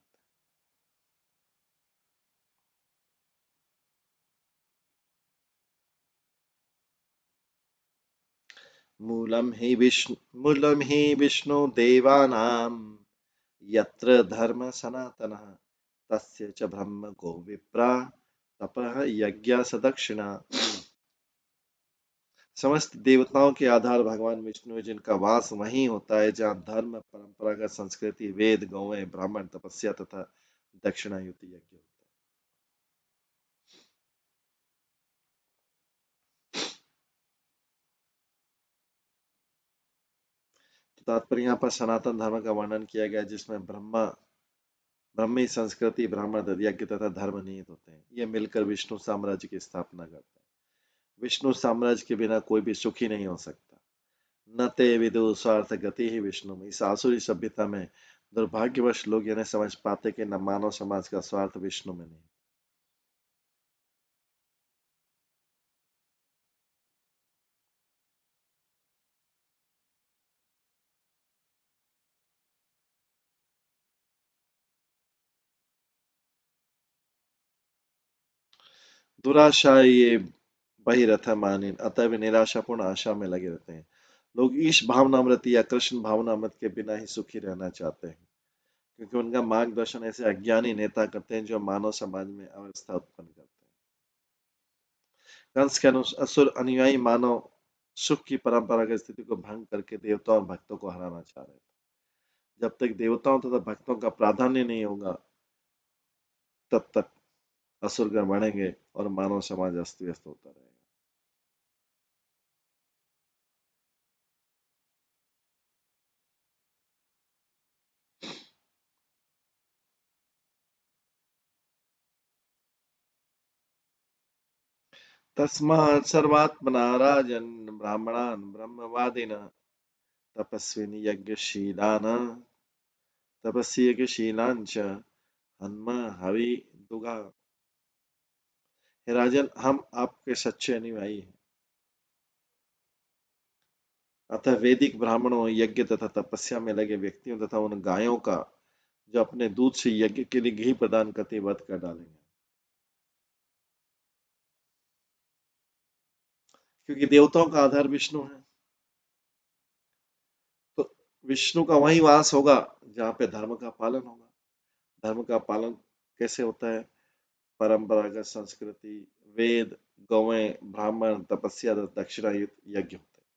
मूलम ही विष्णु देवानां यत्र धर्म सनातनः तस्य च ब्रह्म गो विप्रा तपः यज्ञ सदक्षिणा। समस्त देवताओं के आधार भगवान विष्णु है, जिनका वास वहीं होता है जहाँ धर्म, परंपरागत संस्कृति, वेद, गौएं, ब्राह्मण, तपस्या तथा दक्षिणायुति यज्ञ होता है। तो तात्पर्य यहाँ पर सनातन धर्म का वर्णन किया गया, जिसमें ब्रह्मी संस्कृति, ब्राह्मण, यज्ञ तथा धर्म निहित होते हैं। ये मिलकर विष्णु साम्राज्य की स्थापना करते हैं। विष्णु साम्राज्य के बिना कोई भी सुखी नहीं हो सकता। न ते विदु स्वार्थ गति ही विष्णु में। इस आसुरी सभ्यता में दुर्भाग्यवश लोग यह नहीं समझ पाते कि न मानव समाज का स्वार्थ विष्णु में नहीं। दुराशा ये बहिरथ मानिन, अतः वे निराशापूर्ण आशा में लगे रहते हैं। लोग ईश भावनामृत या कृष्ण भावनामृत के बिना ही सुखी रहना चाहते हैं, क्योंकि उनका मार्गदर्शन ऐसे अज्ञानी नेता करते हैं जो मानव समाज में अवस्था उत्पन्न करते हैं। कंस के अनुसार असुर अनुयायी मानव सुख की परंपरागत स्थिति को भंग करके देवताओं और भक्तों को हराना चाह रहे थे। जब तक देवताओं तथा भक्तों का प्राधान्य नहीं होगा, तब तक असुरगण बढ़ेंगे और मानव समाज अस्त व्यस्त होता रहेगा। तस्मात् सर्वात्मना राजन् ब्राह्मणान् ब्रह्मवादिनः तपस्विन् यज्ञशीलान् तपस्वी यज्ञशीलान् च हन्म हवि दुगा। हे राजन, हम आपके सच्चे अनुयायी हैं, अतः वैदिक ब्राह्मणों, यज्ञ तथा तपस्या में लगे व्यक्तियों तथा उन गायों का जो अपने दूध से यज्ञ के लिए घी प्रदान करते वध कर डालेंगे, क्योंकि देवताओं का आधार विष्णु है। तो विष्णु का वही वास होगा जहाँ पे धर्म का पालन होगा। धर्म का पालन कैसे होता है? परंपरागत संस्कृति, वेद, गौएं, ब्राह्मण, तपस्या, दक्षिणायुक्त यज्ञ होते हैं।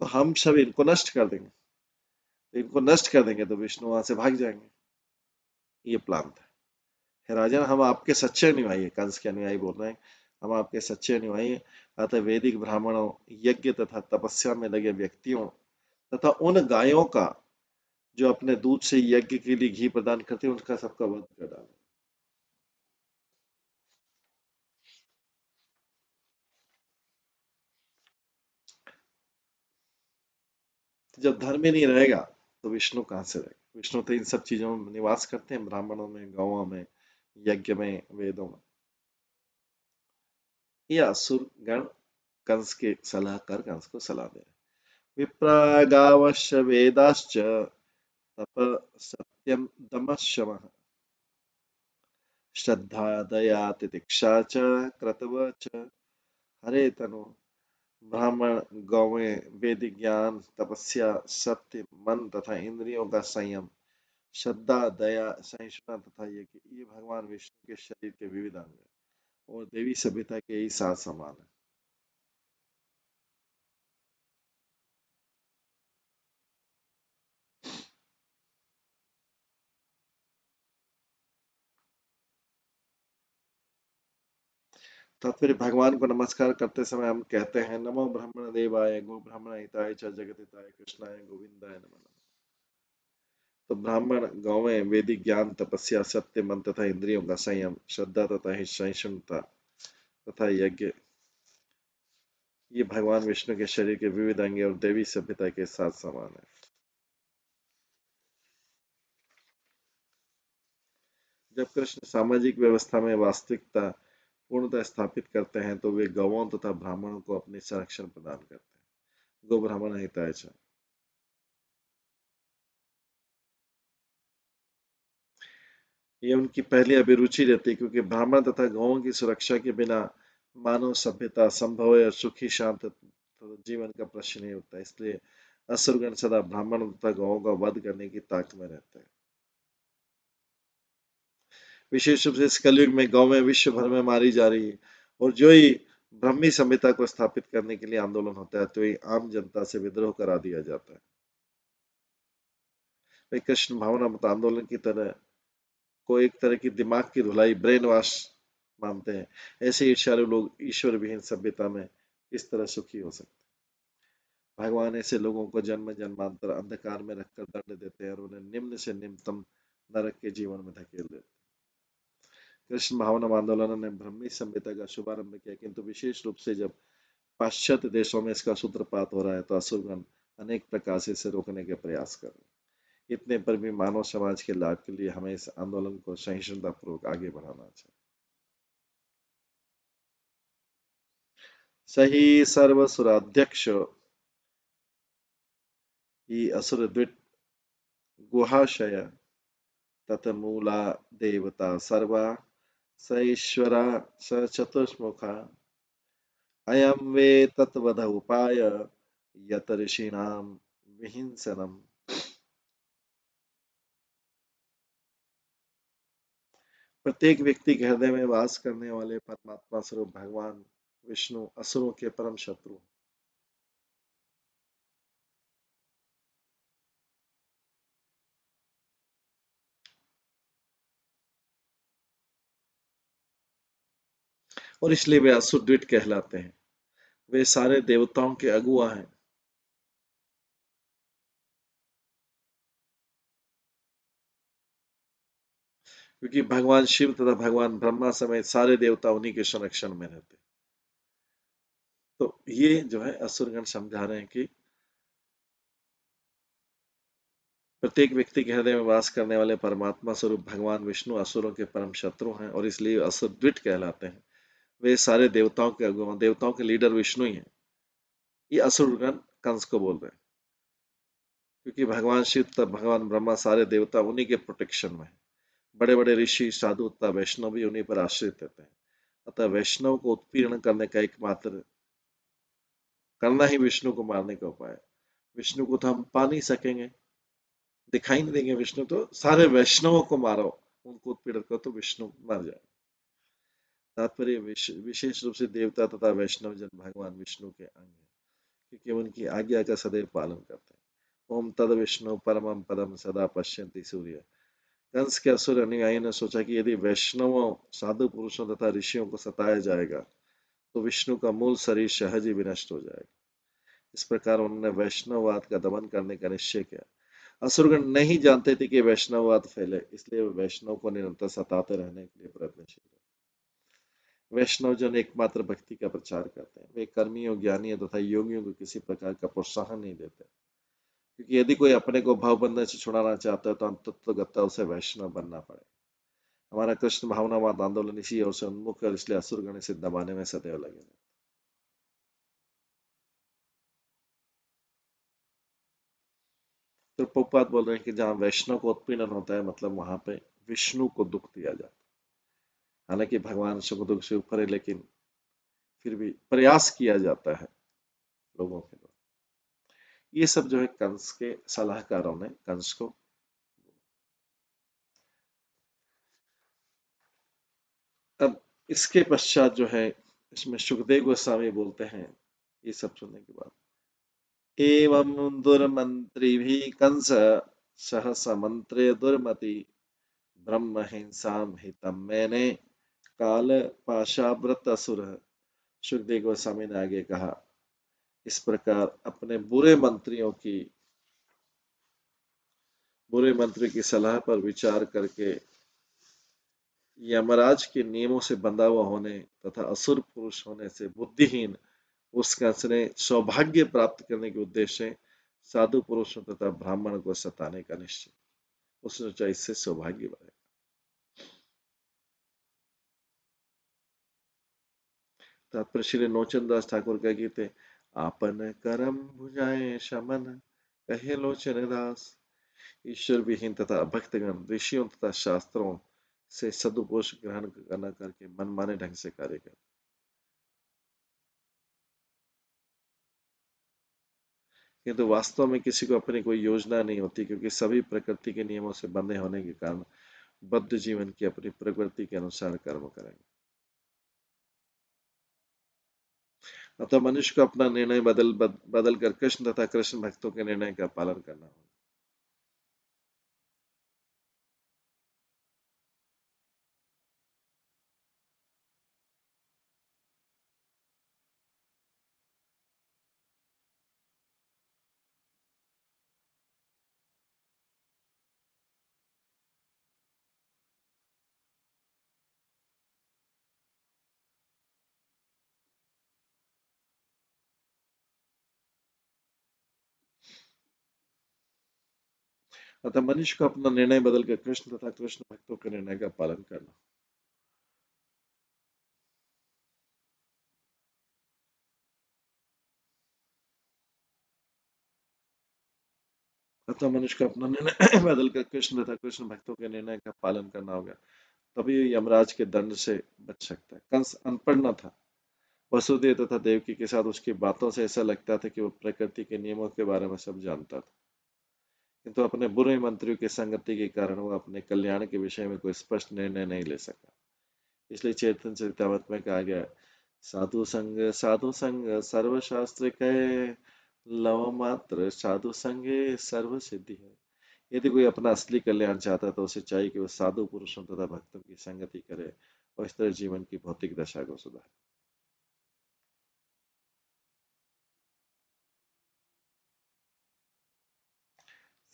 तो हम सब इनको नष्ट कर देंगे। तो इनको नष्ट कर देंगे तो विष्णु वहां से भाग जाएंगे। ये प्लान था। हे राजन, हम आपके सच्चे अनुयायी हैं, कंस के अनुयायी बोल रहे हैं। हम आपके सच्चे अनुयायी हैं, अतः वैदिक ब्राह्मणों, यज्ञ तथा तपस्या में लगे व्यक्तियों तथा उन गायों का जो अपने दूध से यज्ञ के लिए घी प्रदान करते हैं, उनका सबका वध कर डालें। जब धर्म ही नहीं रहेगा तो विष्णु कहाँ से रहेगा? विष्णु तो इन सब चीजों में निवास करते हैं, ब्राह्मणों में, गौओं में, यज्ञ में, वेदों में। ये असुर गण कंस के सलाहकार कंस को सलाह दे रहे। विप्रागावश्य वेदाश्च तप सत्यम दमः शमः श्रद्धा दया तितिक्षा च क्रतव च हरे तनु ब्राह्मण गौवें वैदिक ज्ञान तपस्या सत्य मन तथा इंद्रियों का संयम श्रद्धा दया सहिष्णुता तथा यज्ञ ये भगवान विष्णु के शरीर के विविध अंग हैं और देवी सभ्यता के ही साथ समान है। तात्पर्य भगवान को नमस्कार करते समय हम कहते हैं नमो ब्रह्मण देवाय गो ब्राह्मण हिताय च जगत हिताय कृष्णाय गोविंदाय नमः। तो ब्राह्मण गौवें वैदिक ज्ञान तपस्या सत्य मन तथा इंद्रियों का संयम श्रद्धा तथा सहिष्णुता तथा यज्ञ ये भगवान विष्णु के शरीर के विविध अंग और देवी सभ्यता के साथ समान है। जब कृष्ण सामाजिक व्यवस्था में वास्तविकता पूर्णतः स्थापित करते हैं तो वे गौओं तथा ब्राह्मणों को अपने संरक्षण प्रदान करते हैं। गो ब्राह्मण हिताय च ये उनकी पहली अभिरुचि रहती है क्योंकि ब्राह्मण तथा गौओं की सुरक्षा के बिना मानव सभ्यता संभव है और सुखी शांत जीवन का प्रश्न नहीं होता। इसलिए असुरगण सदा ब्राह्मण तथा गौओं का वध करने की ताक में रहते हैं। विशेष रूप से इस कलयुग में गौवें विश्व भर में मारी जा रही है और जो ही ब्राह्मी संहिता को स्थापित करने के लिए आंदोलन होता है तो ही आम जनता से विद्रोह करा दिया जाता है। वे कृष्ण भावना मत आंदोलन की तरह को एक तरह की दिमाग की धुलाई ब्रेन वॉश मानते हैं। ऐसे ईर्ष्यालु लोग ईश्वर विहीन सभ्यता में किस तरह सुखी हो सकते हैं। भगवान ऐसे लोगों को जन्म जन्मांतर अंधकार में रखकर दंड देते हैं और उन्हें निम्न से निम्नतम नरक के जीवन में धकेल देते हैं। कृष्ण भावना आंदोलन ने ब्रह्मी संहिता का शुभारंभ किया किंतु विशेष रूप से जब पाश्चात्य देशों में इसका सूत्रपात हो रहा है तो असुरगण अनेक प्रकार से इसे रोकने के प्रयास कर रहे हैं। इतने पर भी मानव समाज के लाभ के लिए हमें इस आंदोलन को सहिष्णुता पूर्वक आगे बढ़ाना चाहिए। सही सर्वसुराध्यक्ष ही असुर द्विट गुहाशय ततमूला देवता सर्वा स ईश्वरा स चतुष्मुखा अयं वे तत्वध उपाय यत ऋषीणां विहिंसनम्। प्रत्येक व्यक्ति के हृदय में वास करने वाले परमात्मा स्वरूप भगवान विष्णु असुरों के परम शत्रु और इसलिए वे असुर द्विट कहलाते हैं। वे सारे देवताओं के अगुआ हैं क्योंकि भगवान शिव तथा भगवान ब्रह्मा समेत सारे देवता उन्हीं के संरक्षण में रहते हैं। तो ये जो है असुरगण समझा रहे हैं कि प्रत्येक व्यक्ति के हृदय में वास करने वाले परमात्मा स्वरूप भगवान विष्णु असुरों के परम शत्रु हैं और इसलिए असुर द्विट कहलाते हैं। वे सारे देवताओं के अगुआ देवताओं के लीडर विष्णु ही हैं। ये असुरगण कंस को बोल रहे हैं क्योंकि भगवान शिव तथा भगवान ब्रह्मा सारे देवता उन्हीं के प्रोटेक्शन में है। बड़े बड़े ऋषि साधु तथा वैष्णव भी उन्हीं पर आश्रित रहते हैं। अतः वैष्णव को उत्पीड़न करने का एकमात्र करना ही विष्णु को मारने का उपाय है। विष्णु को तो हम पा नहीं सकेंगे, दिखाई नहीं देंगे विष्णु, तो सारे वैष्णवों को मारो, उनको उत्पीड़न करो तो विष्णु मर जाए। तात्पर्य विशेष रूप से देवता तथा वैष्णव जन भगवान विष्णु के अंग हैं क्योंकि उनकी आज्ञा का सदैव पालन करते हैं। ओम तद विष्णु परमम पदम सदा पश्यन्ति सूर्य। कंस के असुर अनुयायी ने सोचा कि यदि वैष्णवों साधु पुरुषों तथा ऋषियों को सताया जाएगा तो विष्णु का मूल शरीर सहज ही विनष्ट हो जाएगा। इस प्रकार उन्होंने वैष्णववाद का दमन करने का निश्चय किया। असुरगण नहीं जानते थे कि वैष्णववाद फैले, इसलिए वे वैष्णव को निरंतर सताते रहने के लिए प्रयत्नशील थे। वैष्णव जन एकमात्र भक्ति का प्रचार करते हैं। वे कर्मियों ज्ञानियों तथा योगियों को किसी प्रकार का प्रोत्साहन नहीं देते क्योंकि यदि कोई अपने को भावबंधन से छुड़ाना चाहता है तो अंततः उसे वैष्णव बनना पड़े। हमारा कृष्ण भावनावाद आंदोलन इसी ओर से उन्मुख है और इसलिए असुरगण इसे दबाने में सदैव लगे हैं। तो प्रभुपाद बोल रहे हैं कि जहाँ वैष्णव को उत्पीड़न होता है मतलब वहां पे विष्णु को दुख दिया जाता है। हालांकि भगवान सुख दुख से ऊपर है लेकिन फिर भी प्रयास किया जाता है लोगों के द्वारा। ये सब जो है कंस के सलाहकारों ने कंस को। अब इसके पश्चात जो है इसमें सुखदेव गोस्वामी बोलते हैं ये सब सुनने के बाद, एवं दुर्मंत्रिभिः कंस सहस मंत्रे दुर्मति ब्रह्म हिंसाम हितम मैंने काल पाशाव्रत असुर। सुखदेव गोस्वामी ने आगे कहा, इस प्रकार अपने बुरे मंत्री की सलाह पर विचार करके यमराज के नियमों से बंधा हुआ होने तथा असुर पुरुष होने से बुद्धिहीन उस कंस ने सौभाग्य प्राप्त करने के उद्देश्य से साधु पुरुषों तथा ब्राह्मण को सताने का निश्चय। उसने सोचा इससे सौभाग्य बढ़े। तात्पर्य श्री नौचंद दास ठाकुर क्या कहते, आपन करम भुजाए शमन कहे लोचन दास। ईश्वर विहीन तथा भक्तगण ऋषियों तथा शास्त्रों से सदुपदेश ग्रहण करना करके मनमाने ढंग से कार्य कर, किंतु वास्तव में किसी को अपनी कोई योजना नहीं होती, क्योंकि सभी प्रकृति के नियमों से बंधे होने के कारण बद्ध जीवन की अपनी प्रकृति के अनुसार कर्म करेंगे। अतः मनुष्य को अपना निर्णय बदल कर कृष्ण तथा कृष्ण भक्तों के निर्णय का पालन करना होगा। अतः मनुष्य को अपना निर्णय बदल कर कृष्ण तथा कृष्ण भक्तों के निर्णय का पालन करना। अतः मनुष्य को अपना निर्णय बदल कर कृष्ण तथा कृष्ण भक्तों के निर्णय का पालन करना होगा, तभी यमराज के दंड से बच सकता है। कंस अनपढ़ न था। वसुदेव तथा देवकी के साथ उसकी बातों से ऐसा लगता था कि वो प्रकृति के नियमों के बारे में सब जानता था, किंतु अपने बुरे मंत्रियों की संगति के कारण वो अपने कल्याण के विषय में कोई स्पष्ट निर्णय नहीं ले सका। इसलिए चैतन्य चरितमृत में कहा गया, साधु संग सर्वशास्त्र कहे लव मात्र साधु संगे सर्व सिद्धि है। यदि कोई अपना असली कल्याण चाहता है तो उसे चाहिए कि वो साधु पुरुषों तथा भक्तों की संगति करे और इस तरह जीवन की भौतिक दशा को सुधारे।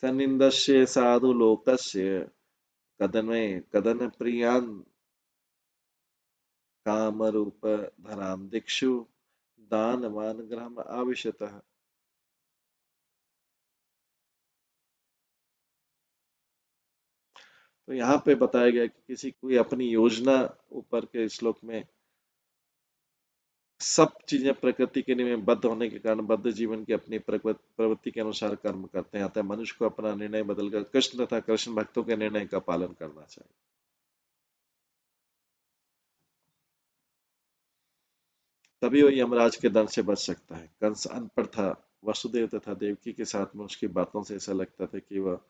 सन्निंदस्य साधु लोकस्य कदने कदन प्रियान कामरूप धराम दिक्षु दान मान ग्रह आविशतः। तो यहाँ पे बताया गया कि किसी कोई अपनी योजना, ऊपर के श्लोक में सब चीजें प्रकृति के नियम में बद्ध होने के कारण बद्ध जीवन की अपनी प्रवृत्ति के अनुसार कर्म करते हैं, अतः मनुष्य को अपना निर्णय बदलकर कृष्ण तथा कृष्ण भक्तों के निर्णय का पालन करना चाहिए। तभी वो यमराज के दंड से बच सकता है। कंस अनपढ़ था। वसुदेव तथा देवकी के साथ में उसकी बातों से ऐसा लगता था कि वह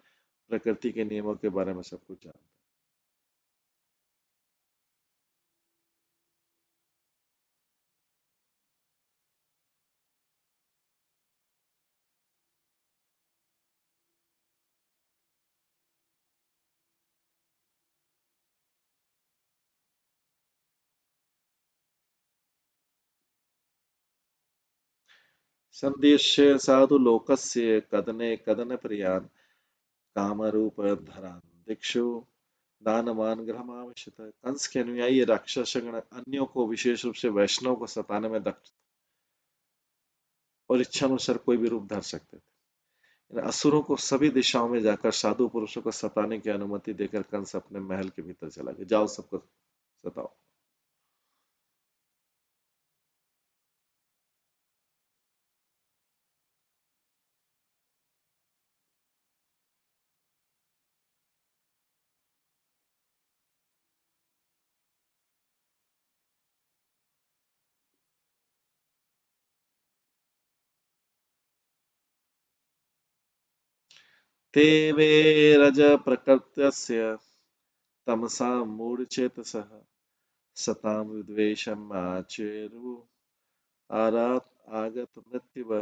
प्रकृति के नियमों के बारे में सब कुछ जानता है। संदेश्य साधु लोकस्य कदने कदन प्रियान कामरूप धरान दिक्षु दानवान ग्रहमावश्यत। कंस के अनुयायी राक्षस गण अन्यों को, विशेष रूप से वैष्णव को सताने में दक्ष और इच्छानुसार कोई भी रूप धर सकते थे। असुरों को सभी दिशाओं में जाकर साधु पुरुषों को सताने की अनुमति देकर कंस अपने महल के भीतर चला गया, जाओ सबको सताओ। ते वे रज प्रकृत्यस्य तमसा मूढचेतसः सतां विद्वेषम् आचेरु आरात आगत मृत्युव।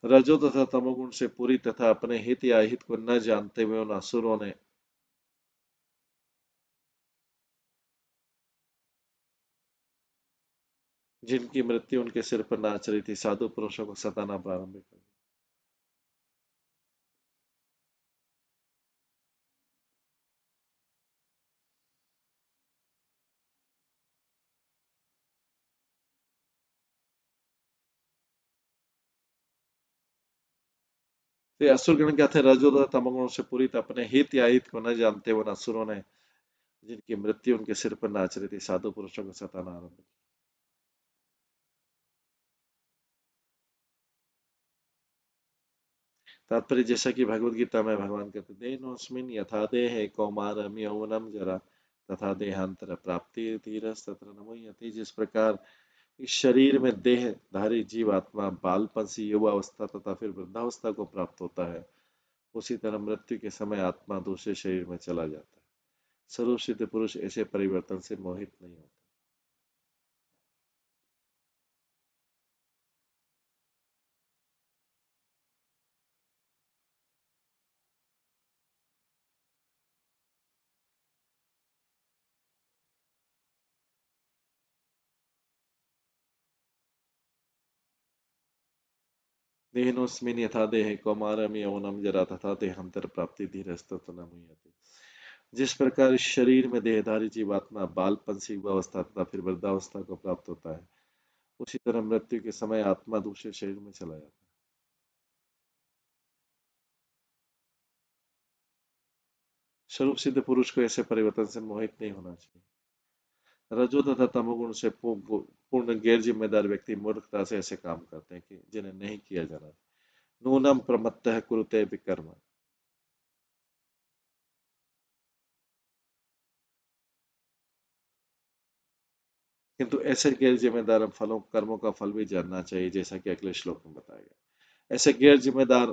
रजो तथा तमोगुण से पूरी तथा अपने हित या अहित को न जानते हुए उन असुरों ने जिनकी मृत्यु उनके सिर पर नाच रही थी साधु पुरुषों को सताना प्रारंभ कर दिया। तो ये असुरगण क्या थे? रजो तथा तमोगुण से पूरी अपने हित या अहित को न जानते हुए उन असुरों ने जिनकी मृत्यु उनके सिर पर नाच रही थी साधु पुरुषों को सताना आरंभ किया। तात्पर्य जैसा कि भगवत गीता में भगवान कहते देनोस्मिन यथा देहे कौमारम यौवनम जरा तथा देहांतर प्राप्ति धीरस तत्र नमुह्यते। जिस प्रकार इस शरीर में देहधारी जीव आत्मा बालपन से युवावस्था तथा फिर वृद्धावस्था को प्राप्त होता है, उसी तरह मृत्यु के समय आत्मा दूसरे शरीर में चला जाता है। स्वरूप सिद्ध पुरुष ऐसे परिवर्तन से मोहित नहीं होता। देहिनोऽस्मिन् यथा देहे कौमारम यौवनम जरा तथा देहांतर प्राप्ति धीरस्तत्र न मुह्यते। जिस प्रकार इस शरीर में देहधारी जीवात्मा बालपन से युवावस्था तथा फिर वृद्धावस्था को प्राप्त होता है, उसी तरह मृत्यु के समय आत्मा दूसरे शरीर में चला जाता है। स्वरूप सिद्ध पुरुष को ऐसे परिवर्तन से मोहित नहीं होना चाहिए। रजो तथा तमोगुण से पूर्ण गैर जिम्मेदार व्यक्ति मूर्खता से ऐसे काम करते हैं कि जिन्हें नहीं किया जाना। नूनम प्रमत्तः कुरुते विकर्म। किंतु ऐसे गैर जिम्मेदार फलों कर्मों का फल भी जानना चाहिए, जैसा कि अगले श्लोक में बताया गया। ऐसे गैर जिम्मेदार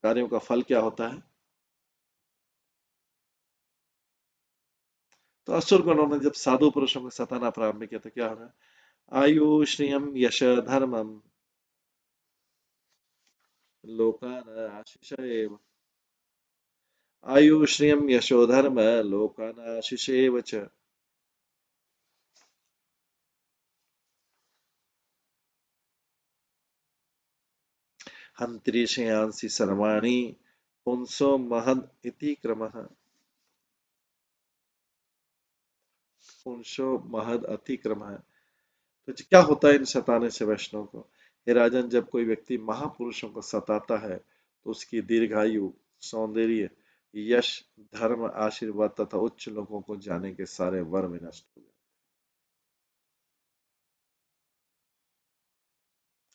कार्यों का फल क्या होता है? तो असुर गणों ने जब साधु पुरुषों को सताना प्रारंभ किया तो क्या होगा? आयु श्रियम यश धर्मम लोकान आशीष एव। आयु श्रियम यशो धर्म लोकान आशीष एव च। हंत्री श्रेयांसि सर्वाणि पुंसो महद इति क्रमः। पुंसो महद अतिक्रमः। तो क्या होता है इन सताने से वैष्णव को? हे राजन, जब कोई व्यक्ति महापुरुषों को सताता है तो उसकी दीर्घायु, सौंदर्य, यश, धर्म, आशीर्वाद तथा उच्च लोगों को जाने के सारे वर विनष्ट हो जाते हैं।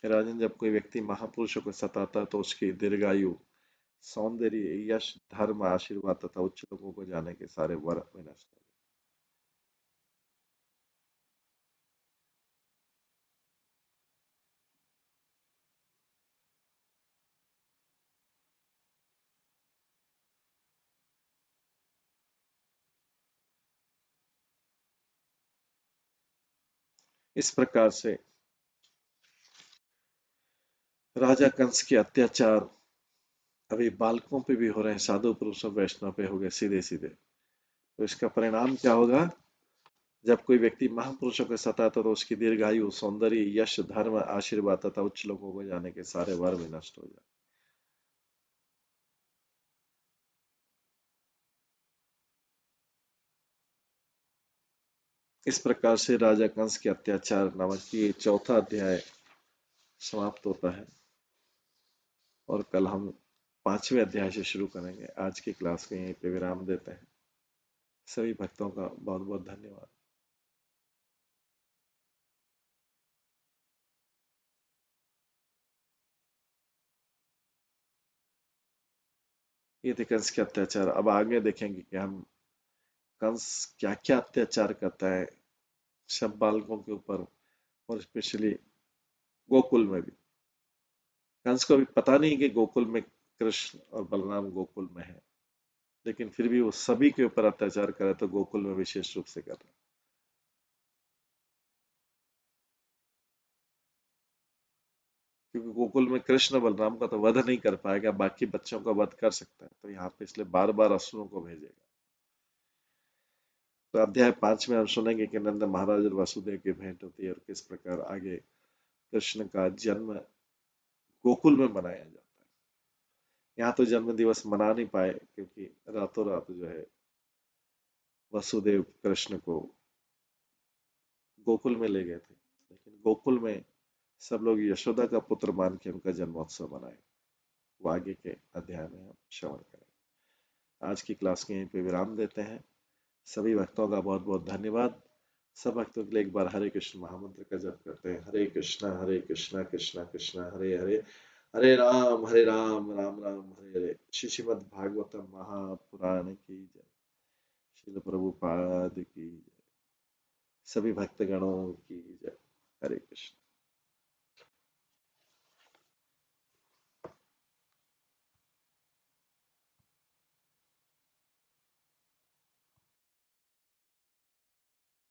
हे राजन, जब कोई व्यक्ति महापुरुषों को सताता है तो उसकी दीर्घायु, सौंदर्य, यश, धर्म, आशीर्वाद तथा उच्च लोगों को जाने के सारे वर विनष्ट हो जाते हैं। इस प्रकार से राजा कंस के अत्याचार अभी बालकों पे भी हो रहे हैं, साधु पुरुषों वैष्णव पे हो गए सीधे सीधे। तो इसका परिणाम क्या होगा? जब कोई व्यक्ति महापुरुषों को सताता तो उसकी दीर्घायु, सौंदर्य, यश, धर्म, आशीर्वाद तथा उच्च लोगों को जाने के सारे वर भी नष्ट हो जाए। इस प्रकार से राजा कंस के अत्याचार नामक ये चौथा अध्याय समाप्त होता है और कल हम पांचवें अध्याय से शुरू करेंगे। आज की क्लास को यहीं पे विराम देते हैं। सभी भक्तों का बहुत बहुत धन्यवाद। ये थे कंस के अत्याचार। अब आगे देखेंगे कि हम कंस क्या क्या अत्याचार करता है सब बालकों के ऊपर, और स्पेशली गोकुल में भी। कंस को भी पता नहीं कि गोकुल में कृष्ण और बलराम गोकुल में है, लेकिन फिर भी वो सभी के ऊपर अत्याचार करे, तो गोकुल में विशेष रूप से कर रहा है। क्योंकि गोकुल में कृष्ण बलराम का तो वध नहीं कर पाएगा, बाकी बच्चों का वध कर सकता है, तो यहाँ पे इसलिए बार बार असुरों को भेजेगा। तो अध्याय 5 में हम सुनेंगे कि नंद महाराज और वसुदेव की भेंट होती है और किस प्रकार आगे कृष्ण का जन्म गोकुल में मनाया जाता है। यहाँ तो जन्म दिवस मना नहीं पाए, क्योंकि रातों रात जो है वसुदेव कृष्ण को गोकुल में ले गए थे, लेकिन गोकुल में सब लोग यशोदा का पुत्र मान के उनका जन्मोत्सव मनाए। वो आगे के अध्याय में हम श्रवण करेंगे। आज की क्लास के यहीं पे विराम देते हैं। सभी भक्तों का बहुत बहुत धन्यवाद। सब भक्तों के लिए एक बार हरे कृष्ण महामंत्र का जप करते हैं। हरे कृष्णा कृष्णा कृष्णा हरे हरे, हरे राम राम राम हरे हरे। श्रीमद् भागवतम महापुराण की जय। श्रील प्रभुपाद की जय। सभी भक्तगणों की जय। हरे कृष्ण।